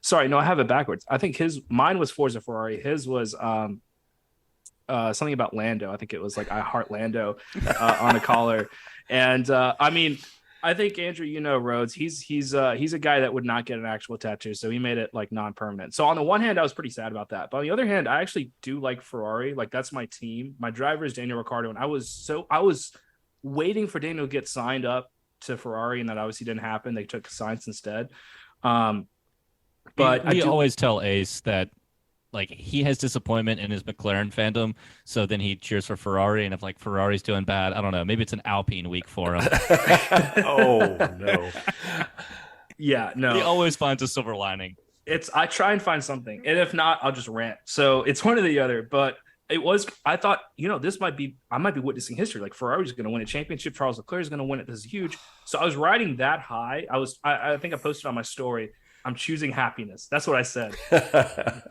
Sorry, no, I have it backwards. I think mine was Forza Ferrari. His was something about Lando. I think it was like "I Heart Lando" on the collar. And I mean, I think Andrew, Rhodes, he's a guy that would not get an actual tattoo, so he made it like non-permanent. So on the one hand, I was pretty sad about that, but on the other hand, I actually do like Ferrari. Like that's my team. My driver is Daniel Ricciardo, and I was waiting for Daniel to get signed up to Ferrari, and that obviously didn't happen. They took Sainz instead. But we always tell Ace that like he has disappointment in his McLaren fandom, so then he cheers for Ferrari, and if like Ferrari's doing bad, I don't know, maybe it's an Alpine week for him. Oh no. Yeah, no. He always finds a silver lining. I try and find something, and if not, I'll just rant. So it's one or the other. But I thought, I might be witnessing history. Like Ferrari's going to win a championship. Charles Leclerc is going to win it. This is huge. So I was riding that high. I think I posted on my story, I'm choosing happiness. That's what I said.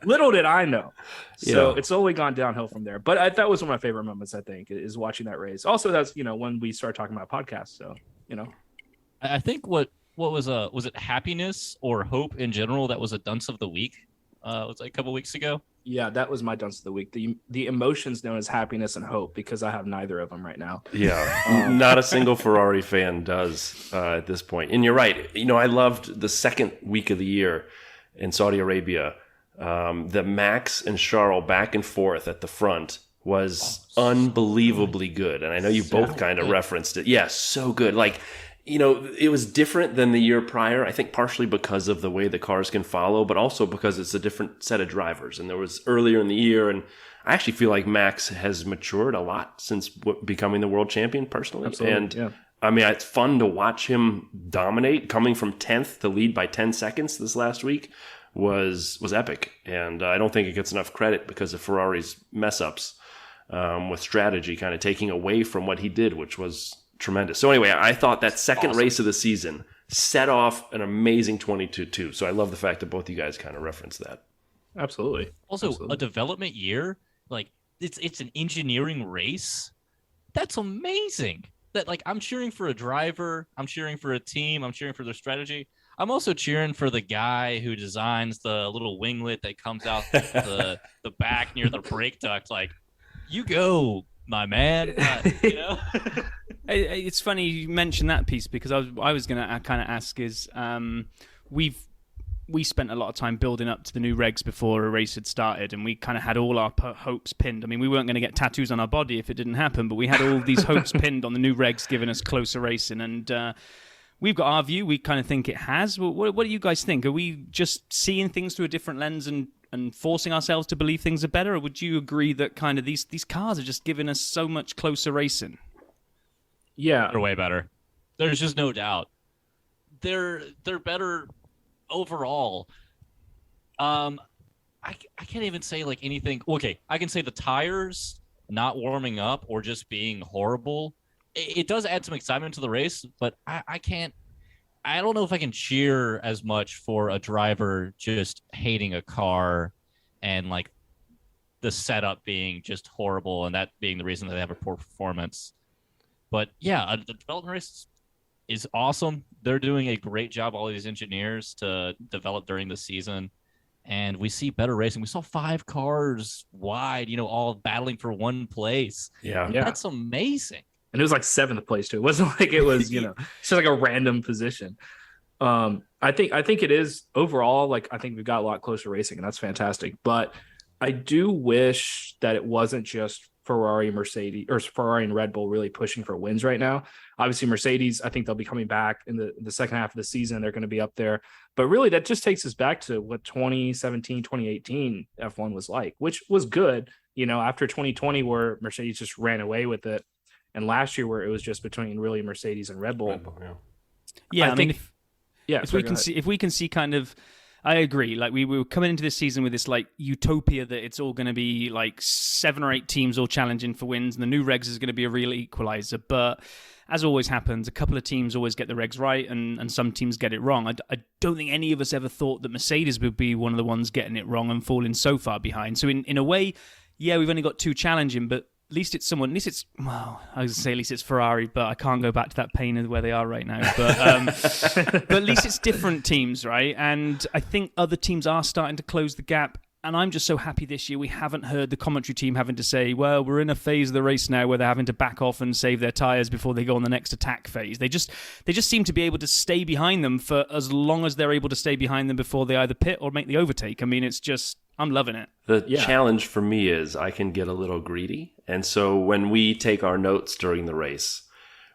Little did I know. So it's only gone downhill from there. But that was one of my favorite moments, I think, is watching that race. Also, that's, when we started talking about podcasts. So, I think what was it happiness or hope in general that was a dunce of the week? Was like a couple weeks ago. Yeah, that was my dunce of the week. The emotions known as happiness and hope, because I have neither of them right now. Yeah, not a single Ferrari fan does at this point. And you're right. I loved the second week of the year in Saudi Arabia. The Max and Charles back and forth at the front was unbelievably good. And I know you both kind of referenced it. Yeah, so good. Like, it was different than the year prior, I think partially because of the way the cars can follow, but also because it's a different set of drivers. And there was earlier in the year, and I actually feel like Max has matured a lot since becoming the world champion personally. Absolutely, and yeah. I mean, it's fun to watch him dominate. Coming from 10th to lead by 10 seconds this last week was epic. And I don't think it gets enough credit because of Ferrari's mess-ups with strategy kind of taking away from what he did, which was tremendous. So anyway, I thought that second race of the season set off an amazing 22-2. So I love the fact that both of you guys kind of referenced that. Absolutely. Also, Absolutely. A development year, like it's an engineering race. That's amazing. That like I'm cheering for a driver, I'm cheering for a team, I'm cheering for their strategy. I'm also cheering for the guy who designs the little winglet that comes out the back near the brake duct. Like, you go, my man. It's funny you mentioned that piece, because I was going to kind of ask is we spent a lot of time building up to the new regs before a race had started, and we kind of had all our hopes pinned. I mean, we weren't going to get tattoos on our body if it didn't happen, but we had all these hopes pinned on the new regs giving us closer racing, and we've got our view. We kind of think it has. What do you guys think? Are we just seeing things through a different lens and forcing ourselves to believe things are better, or would you agree that kind of these cars are just giving us so much closer racing? Yeah, they're way better. There's just no doubt. They're better overall. I can't even say like anything. Okay, I can say the tires not warming up or just being horrible. It does add some excitement to the race, but I can't. I don't know if I can cheer as much for a driver just hating a car and like the setup being just horrible and that being the reason that they have a poor performance. But yeah, the development race is awesome. They're doing a great job, all of these engineers, to develop during the season. And we see better racing. We saw 5 cars wide, all battling for one place. Yeah. That's amazing. And it was like 7th place too. It wasn't like it was, it's just like a random position. I think it is overall, like, I think we've got a lot closer racing, and that's fantastic. But I do wish that it wasn't just Ferrari, Mercedes, or Ferrari and Red Bull really pushing for wins right now. Obviously, Mercedes, I think they'll be coming back in the second half of the season. They're going to be up there. But really, that just takes us back to what 2017, 2018 F1 was like, which was good, after 2020, where Mercedes just ran away with it. And last year, where it was just between really Mercedes and Red Bull. Yeah, I mean, if we can see kind of, I agree. Like we were coming into this season with this like utopia that it's all going to be like 7 or 8 teams all challenging for wins, and the new regs is going to be a real equalizer. But as always happens, a couple of teams always get the regs right, and some teams get it wrong. I don't think any of us ever thought that Mercedes would be one of the ones getting it wrong and falling so far behind. So in a way, yeah, we've only got 2 challenging, but at least it's someone. At least it's, well, I was going to say at least it's Ferrari, but I can't go back to that pain of where they are right now. But but at least it's different teams, right? And I think other teams are starting to close the gap. And I'm just so happy this year we haven't heard the commentary team having to say, well, we're in a phase of the race now where they're having to back off and save their tyres before they go on the next attack phase. They just seem to be able to stay behind them for as long as they're able to stay behind them before they either pit or make the overtake. I mean, it's just, I'm loving it. The challenge for me is I can get a little greedy. And so when we take our notes during the race,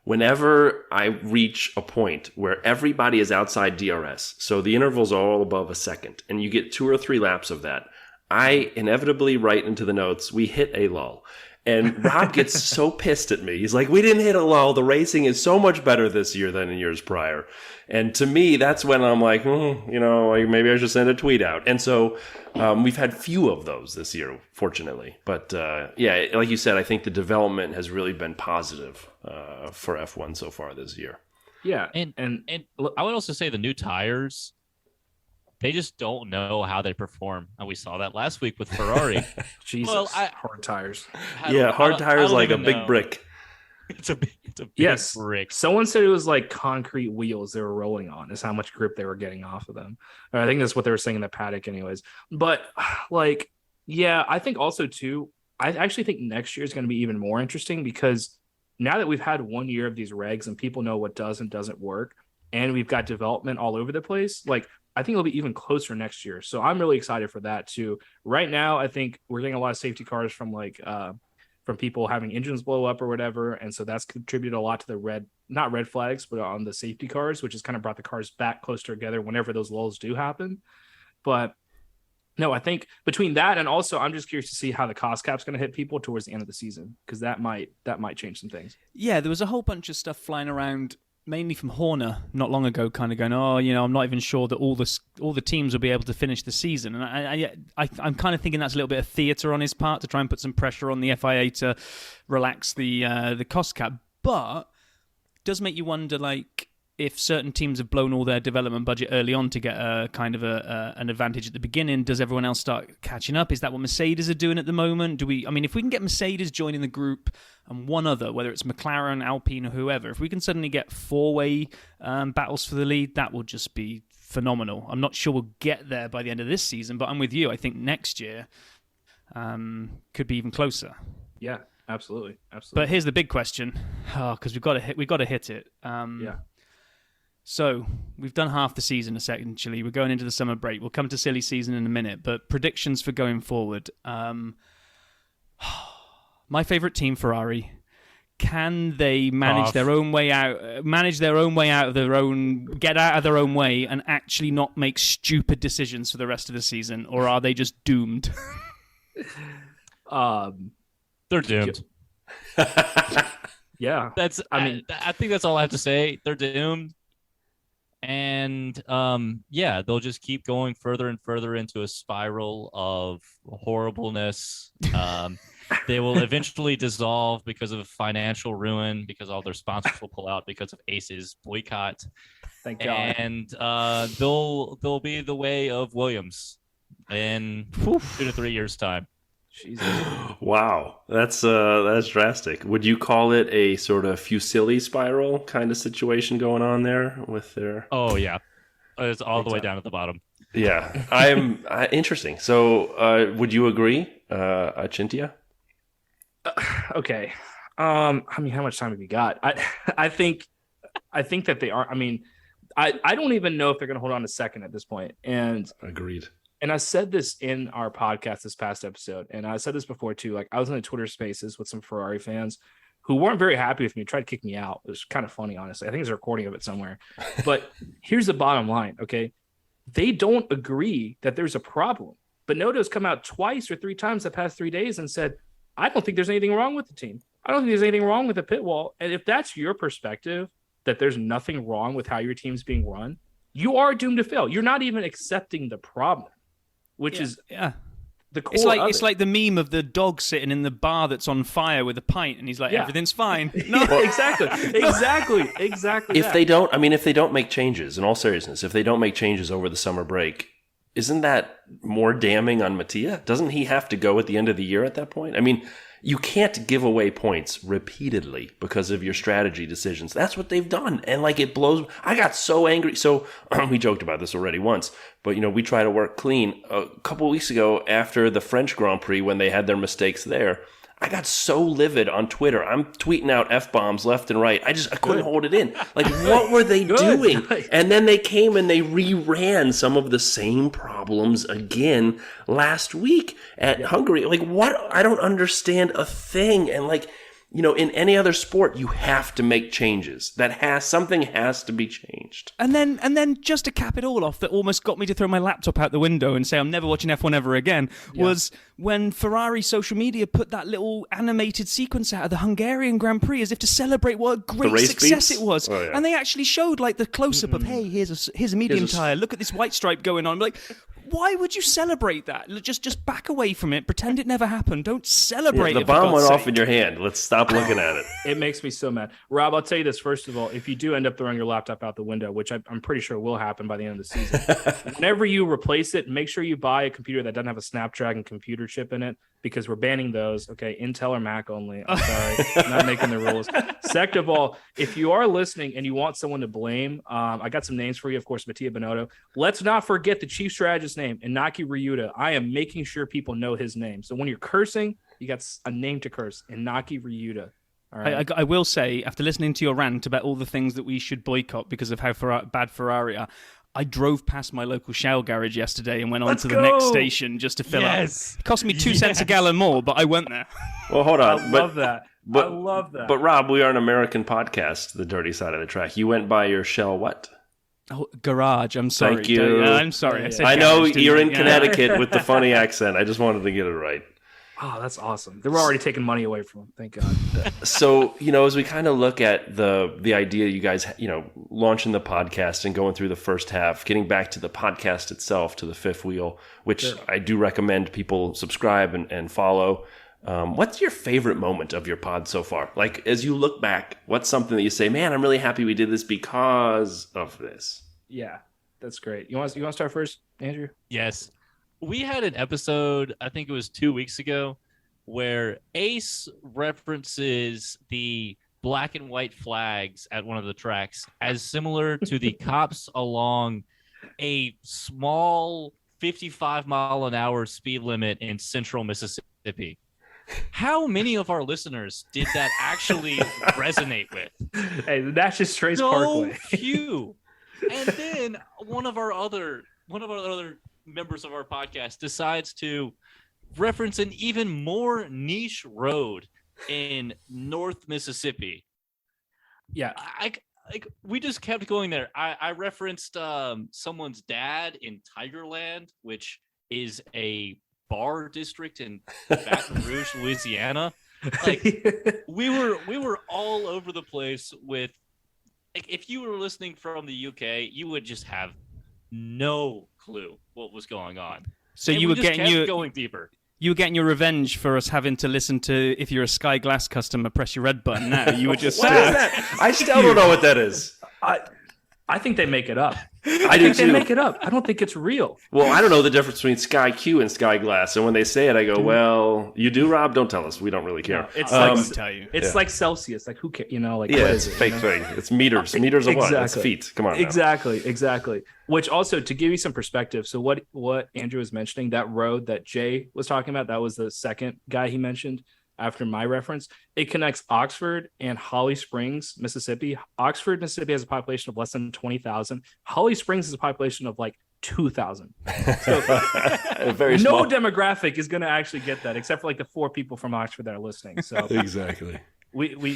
whenever I reach a point where everybody is outside DRS, so the intervals are all above a second, and you get 2 or 3 laps of that, I inevitably write into the notes, we hit a lull. And Rob gets so pissed at me. He's like, we didn't hit a lull. The racing is so much better this year than in years prior. And to me, that's when I'm like, like maybe I should send a tweet out. And so we've had few of those this year, fortunately. But yeah, like you said, I think the development has really been positive for F1 so far this year. Yeah. And I would also say the new tires, they just don't know how they perform. And we saw that last week with Ferrari. Jesus, hard tires. Hard tires like a big brick. It's a big brick. Someone said it was like concrete wheels they were rolling on, is how much grip they were getting off of them. I think that's what they were saying in the paddock anyways. But like, yeah, I think also too, I actually think next year is going to be even more interesting because now that we've had 1 year of these regs and people know what does and doesn't work, and we've got development all over the place, like I think it'll be even closer next year. So I'm really excited for that too. Right now, I think we're getting a lot of safety cars from from people having engines blow up or whatever. And so that's contributed a lot to the not red flags, but on the safety cars, which has kind of brought the cars back closer together whenever those lulls do happen. But no, I think between that and also I'm just curious to see how the cost cap's going to hit people towards the end of the season, because that might change some things. Yeah, there was a whole bunch of stuff flying around, mainly from Horner not long ago, kind of going, I'm not even sure that all the teams will be able to finish the season. And I'm kind of thinking that's a little bit of theatre on his part to try and put some pressure on the FIA to relax the cost cap. But it does make you wonder, like, if certain teams have blown all their development budget early on to get a kind of an advantage at the beginning, does everyone else start catching up? Is that what Mercedes are doing at the moment? If we can get Mercedes joining the group and one other, whether it's McLaren, Alpine, or whoever, if we can suddenly get 4-way battles for the lead, that will just be phenomenal. I'm not sure we'll get there by the end of this season, but I'm with you. I think next year could be even closer. Yeah, absolutely. But here's the big question, because we've got to hit it. Yeah. So we've done half the season essentially. We're going into the summer break. We'll come to silly season in a minute, but predictions for going forward. My favorite team, Ferrari. Can they manage their own way out? Manage their own way out of their own, get out of their own way, and actually not make stupid decisions for the rest of the season, or are they just doomed? They're doomed. Yeah, I think that's all I have to say. They're doomed. And they'll just keep going further and further into a spiral of horribleness. They will eventually dissolve because of financial ruin, because all their sponsors will pull out because of Ace's boycott. Thank God. And they'll be the way of Williams in 2 to 3 years' time. Jesus. Wow, that's drastic. Would you call it a sort of Fusilli spiral kind of situation going on there with their? Oh yeah, it's all the way down at the bottom. Yeah, I'm interesting. So, would you agree, Cintia? Okay. How much time have you got? I think that they are. I don't even know if they're going to hold on to second at this point. And agreed. And I said this in our podcast this past episode, and I said this before too. Like, I was in the Twitter Spaces with some Ferrari fans who weren't very happy with me, tried to kick me out. It was kind of funny, honestly. I think there's a recording of it somewhere. But here's the bottom line, okay? They don't agree that there's a problem. But Noto's come out twice or 3 times the past 3 days and said, I don't think there's anything wrong with the team. I don't think there's anything wrong with the pit wall. And if that's your perspective, that there's nothing wrong with how your team's being run, you are doomed to fail. You're not even accepting the problem. Which is the core. It's like the meme of the dog sitting in the bar that's on fire with a pint, and he's like, everything's fine. No, exactly. If they don't make changes, in all seriousness, if they don't make changes over the summer break, isn't that more damning on Mattia? Doesn't he have to go at the end of the year at that point? I mean, you can't give away points repeatedly because of your strategy decisions. That's what they've done. And it blows. I got so angry. So we joked about this already once, but we try to work clean. A couple of weeks ago after the French Grand Prix, when they had their mistakes there, I got so livid on Twitter. I'm tweeting out F-bombs left and right. I couldn't hold it in. What were they doing? And then they came and they reran some of the same problems again last week at Hungary. What? I don't understand a thing. And in any other sport, you have to make changes. Something has to be changed. And then just to cap it all off, that almost got me to throw my laptop out the window and say I'm never watching F1 ever again, was when Ferrari social media put that little animated sequence out of the Hungarian Grand Prix as if to celebrate what a great success it was. Oh, yeah. And they actually showed like the close-up of, hey, here's a medium tyre, look at this white stripe going on. Like, why would you celebrate that? Just back away from it. Pretend it never happened. Don't celebrate it. The bomb went off in your hand. Let's stop looking at it. It makes me so mad. Rob, I'll tell you this, first of all, if you do end up throwing your laptop out the window, which I'm pretty sure will happen by the end of the season, whenever you replace it, make sure you buy a computer that doesn't have a Snapdragon computer chip in it, because we're banning those. Okay, Intel or Mac only. I'm sorry, I'm not making the rules. Second of all, if you are listening and you want someone to blame, I got some names for you. Of course, Mattia Binotto. Let's not forget the chief strategist's name, Inaki Ryuta. I am making sure people know his name. So when you're cursing, you got a name to curse, Inaki Ryuta. All right. I will say, after listening to your rant about all the things that we should boycott because of how bad Ferrari are, I drove past my local Shell garage yesterday and went on to the next station just to fill up. It cost me 2 cents a gallon more, but I went there. Well, hold on. I love that. I love that. But Rob, we are an American podcast, The Dirty Side of the Track. You went by your Shell what? Oh, garage. I'm sorry. Thank you. I'm sorry. I know you're in Connecticut with the funny accent. I just wanted to get it right. Oh, that's awesome. They were already taking money away from him. Thank God. So, as we kind of look at the idea you guys, launching the podcast and going through the first half, getting back to the podcast itself, to the fifth wheel, which I do recommend people subscribe and follow. What's your favorite moment of your pod so far? Like, as you look back, what's something that you say, man, I'm really happy we did this because of this? Yeah, that's great. You want to start first, Andrew? Yes. We had an episode, I think it was 2 weeks ago, where Ace references the black and white flags at one of the tracks as similar to the cops along a small 55-mile-an-hour speed limit in central Mississippi. How many of our listeners did that actually resonate with? Hey, that's just Trace Parkway. Few. And then one of our other members of our podcast decides to reference an even more niche road in North Mississippi. Yeah, we just kept going there. I referenced someone's dad in Tigerland, which is a bar district in Baton Rouge, Louisiana. Like, we were all over the place with. Like, if you were listening from the UK, you would just have no clue what was going on. So and you were getting going deeper. You were getting your revenge for us having to listen to, if you're a Sky Glass customer, press your red button now. You were just... What is that? I still don't know what that is. I think they make it up. I do think they too. make it up. I don't think it's real. Well, I don't know the difference between Sky Q and Sky Glass. And when they say it, I go, well, you do, Rob? Don't tell us. We don't really care. No, it's I can tell you. It's like Celsius. Like, who cares? Like, yeah, what it's is a fake thing. It's meters. Meters of what? It's feet. Come on now. Exactly. Which also, to give you some perspective, so what Andrew was mentioning, that road that Jay was talking about, that was the second guy he mentioned after my reference. It connects Oxford and Holly Springs, Mississippi. Oxford, Mississippi has a population of less than 20,000. Holly Springs has a population of like 2,000. So Very small. no demographic is going to actually get that, except for like the 4 people from Oxford that are listening. So Exactly. we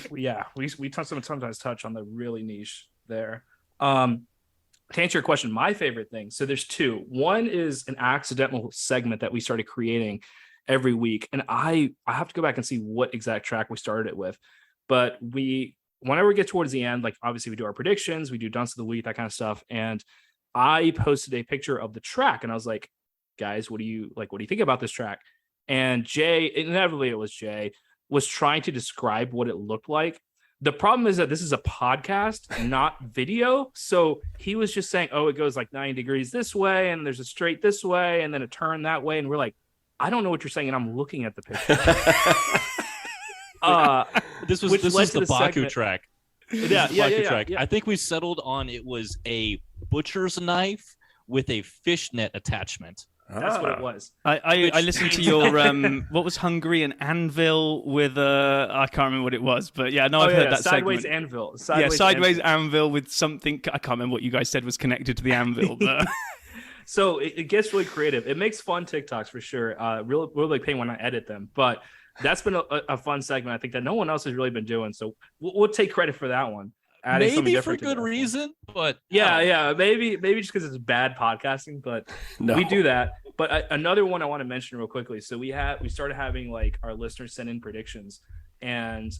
sometimes touch on the really niche there. To answer your question, my favorite thing. So there's 2. One is an accidental segment that we started creating every week, and I have to go back and see what exact track we started it with. But whenever we get towards the end, like obviously we do our predictions, we do dunce of the week, that kind of stuff. And I posted a picture of the track, and I was like, guys, what do you think about this track? And Jay, inevitably it was Jay, was trying to describe what it looked like. The problem is that this is a podcast, not video. So he was just saying, oh, it goes like 90 degrees this way, and there's a straight this way, and then a turn that way. And we're like, I don't know what you're saying, and I'm looking at the picture. This was the Baku track. Yeah. Track. I think we settled on it was a butcher's knife with a fishnet attachment. That's what it was. I listened to your what was Hungarian anvil with I can't remember what it was, but yeah, no, I've heard that sideways segment. Anvil. Sideways anvil with something. I can't remember what you guys said was connected to the anvil, but. So it gets really creative. It makes fun TikToks for sure. Really paying when I edit them. But that's been a fun segment, I think, that no one else has really been doing. So we'll take credit for that one. Adding something Maybe for different to good that one. reason, but Yeah, maybe just because it's bad podcasting, but No. we do that. But another one I want to mention real quickly. So we started having like our listeners send in predictions, and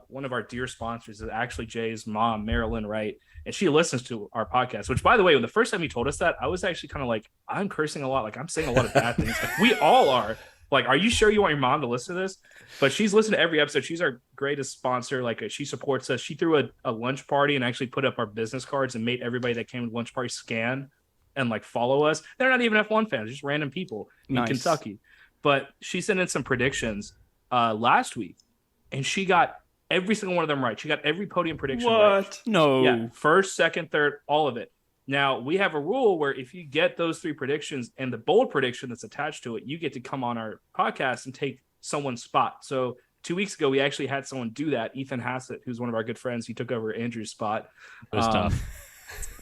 one of our dear sponsors is actually Jay's mom, Marilyn Wright, and she listens to our podcast. Which, by the way, when the first time he told us that, I was actually kind of like, I'm cursing a lot, like I'm saying a lot of bad things. Like, we all are. Like, are you sure you want your mom to listen to this? But she's listened to every episode. She's our greatest sponsor. Like, she supports us. She threw a lunch party and actually put up our business cards and made everybody that came to the lunch party scan and like follow us. They're not even F1 fans, just random people in Kentucky. But she sent in some predictions last week, and she got every single one of them right. She got every podium prediction right. No. Yeah, first, second, third, all of it. Now, we have a rule where if you get those 3 predictions and the bold prediction that's attached to it, you get to come on our podcast and take someone's spot. So 2 weeks ago, we actually had someone do that. Ethan Hassett, who's one of our good friends, he took over Andrew's spot. it was tough.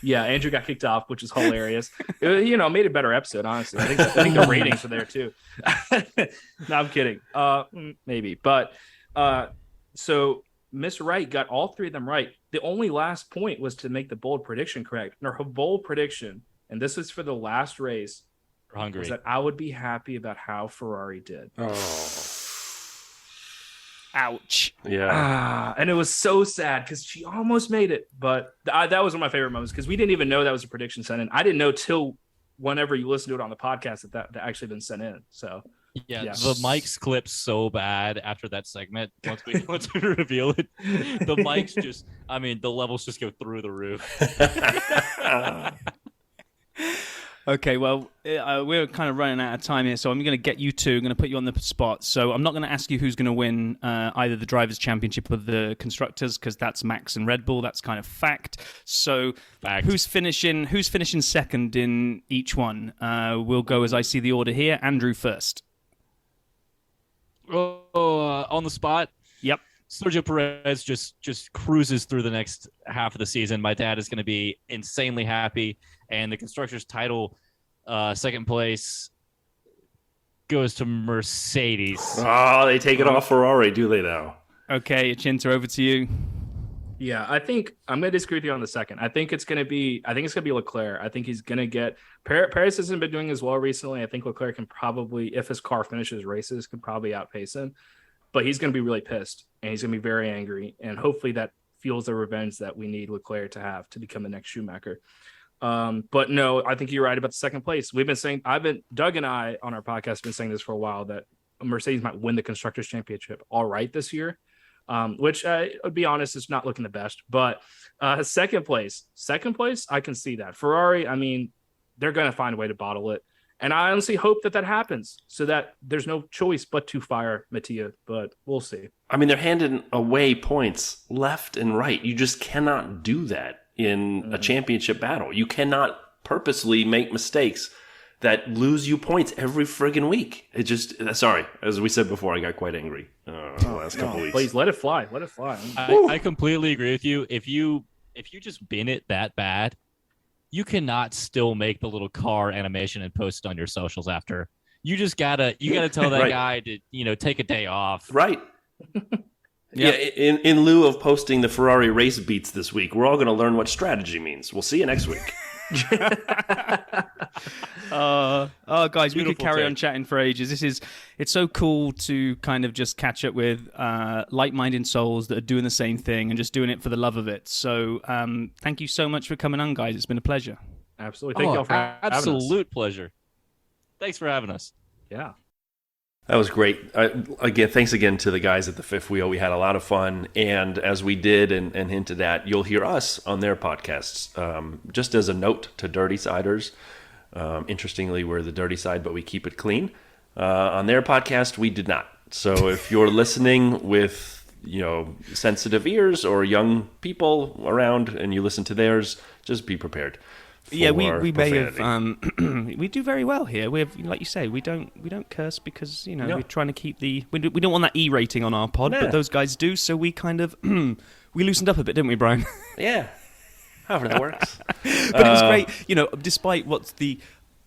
Yeah, Andrew got kicked off, which is hilarious. It made a better episode, honestly. I think the ratings are there too. No, I'm kidding. Maybe. But so Miss Wright got all 3 of them right. The only last point was to make the bold prediction correct. Now, her bold prediction, and this is for the last race, We're hungry. was that I would be happy about how Ferrari did. Ouch. Yeah. And it was so sad because she almost made it. But that was one of my favorite moments because we didn't even know that was a prediction sent in. I didn't know till whenever you listen to it on the podcast that actually been sent in. So Yeah, Yeah. the mics clipped so bad after that segment. Once we reveal it, the mics just, the levels just go through the roof. Okay, well, we're kind of running out of time here, so I'm going to get you two. I'm going to put you on the spot. So I'm not going to ask you who's going to win either the Drivers' Championship or the Constructors, because that's Max and Red Bull. That's kind of fact. So who's finishing second in each one? We'll go as I see the order here. Andrew first. On the spot. Yep. Sergio Perez just cruises through the next half of the season. My dad is going to be insanely happy. And the Constructors' title, second place, goes to Mercedes. Oh, they take it off Ferrari, do they now? Okay, Chinta, over to you. yeah, I think I'm going to disagree with you on the second. I think it's going to be Leclerc. I think he's going to get Perez hasn't been doing as well recently. I think Leclerc can probably, if his car finishes races, can probably outpace him. But he's going to be really pissed and he's going to be very angry. And hopefully that fuels the revenge that we need Leclerc to have to become the next Schumacher. But no, I think you're right about the second place. Doug and I on our podcast have been saying this for a while, that Mercedes might win the Constructors' Championship all right this year, which I'll be honest, is not looking the best. But second place, I can see that. Ferrari, they're going to find a way to bottle it. And I honestly hope that happens so that there's no choice but to fire Mattia, but we'll see. They're handing away points left and right. You just cannot do that in a championship battle. You cannot purposely make mistakes that lose you points every friggin' week. It just, sorry, as we said before, I got quite angry the last couple weeks. Please let it fly. I completely agree with you. If you just bin it that bad, you cannot still make the little car animation and post it on your socials after. You just gotta tell that Right. guy to take a day off. Right. Yeah, in lieu of posting the Ferrari race beats this week, we're all going to learn what strategy means. We'll see you next week. Guys, we could Beautiful carry take. on chatting for ages. It's so cool to kind of just catch up with like-minded souls that are doing the same thing and just doing it for the love of it. So thank you so much for coming on, guys. It's been a pleasure. Absolutely. Thank you all for having us. Absolute pleasure. Thanks for having us. Yeah. That was great. Thanks again to the guys at the Fifth Wheel. We had a lot of fun. And as we did and hinted at, you'll hear us on their podcasts. Just as a note to Dirty Siders, interestingly, we're the dirty side, but we keep it clean. On their podcast, we did not. So if you're listening with sensitive ears or young people around and you listen to theirs, just be prepared. Yeah, we may have profanity. we do very well here. We have, like you say, we don't curse because we're trying to keep we don't want that E rating on our pod, but those guys do. So we kind of we loosened up a bit, didn't we, Brian? Yeah, however that works. But it was great. Despite what's the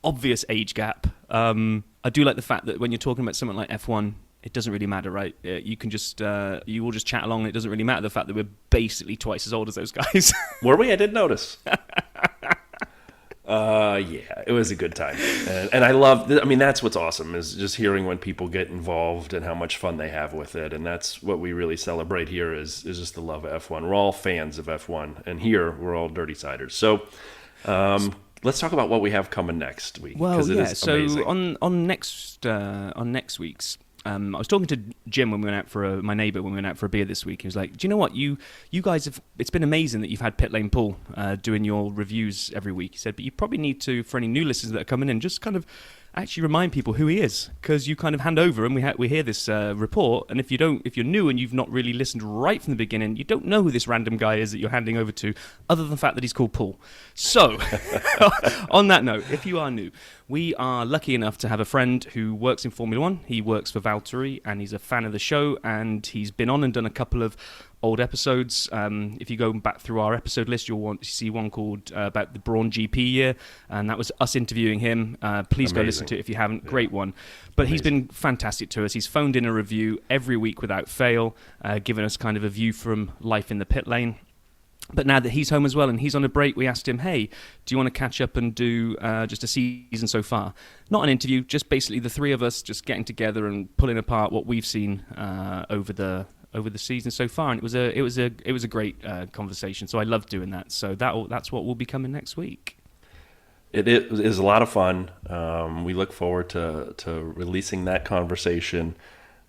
obvious age gap, I do like the fact that when you're talking about something like F1, it doesn't really matter, right? You can just you will just chat along. And it doesn't really matter the fact that we're basically twice as old as those guys. Were we? I didn't notice. Yeah, it was a good time, and I love. I mean, that's what's awesome is just hearing when people get involved and how much fun they have with it, and that's what we really celebrate here is just the love of F1. We're all fans of F1, and here we're all dirty siders. So, let's talk about what we have coming next week. Well, it yeah. is So amazing. on next week's. I was talking to Jim when we went out for my neighbour when we went out for a beer this week. He was like, "Do you know what you guys have? It's been amazing that you've had Pit Lane Paul doing your reviews every week." He said, "But you probably need to, for any new listeners that are coming in, just kind of actually remind people who he is, because you kind of hand over and we hear this report, and if you're new and you've not really listened right from the beginning, you don't know who this random guy is that you're handing over to, other than the fact that he's called Paul." So, on that note, if you are new, we are lucky enough to have a friend who works in Formula One. He works for Valtteri, and he's a fan of the show, and he's been on and done a couple of old episodes. If you go back through our episode list, you'll want to see one called about the Braun GP year, and that was us interviewing him. Please go listen to it if you haven't. Great one. But he's been fantastic to us. He's phoned in a review every week without fail, giving us kind of a view from life in the pit lane. But now that he's home as well and he's on a break, we asked him, hey, do you want to catch up and do just a season so far? Not an interview, just basically the three of us just getting together and pulling apart what we've seen over the season so far. And it was a great conversation. So I love doing that. So that's what will be coming next week. It is a lot of fun. We look forward to releasing that conversation.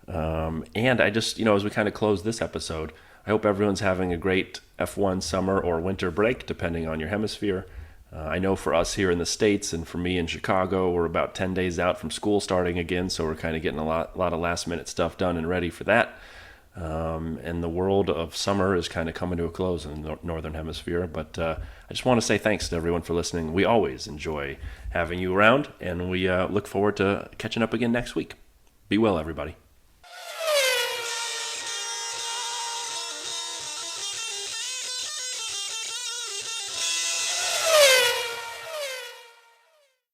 And I just, as we kind of close this episode, I hope everyone's having a great F1 summer or winter break, depending on your hemisphere. I know for us here in the States and for me in Chicago, we're about 10 days out from school starting again, so we're kind of getting a lot of last-minute stuff done and ready for that. And the world of summer is kind of coming to a close in the Northern Hemisphere. But I just want to say thanks to everyone for listening. We always enjoy having you around, and we look forward to catching up again next week. Be well, everybody.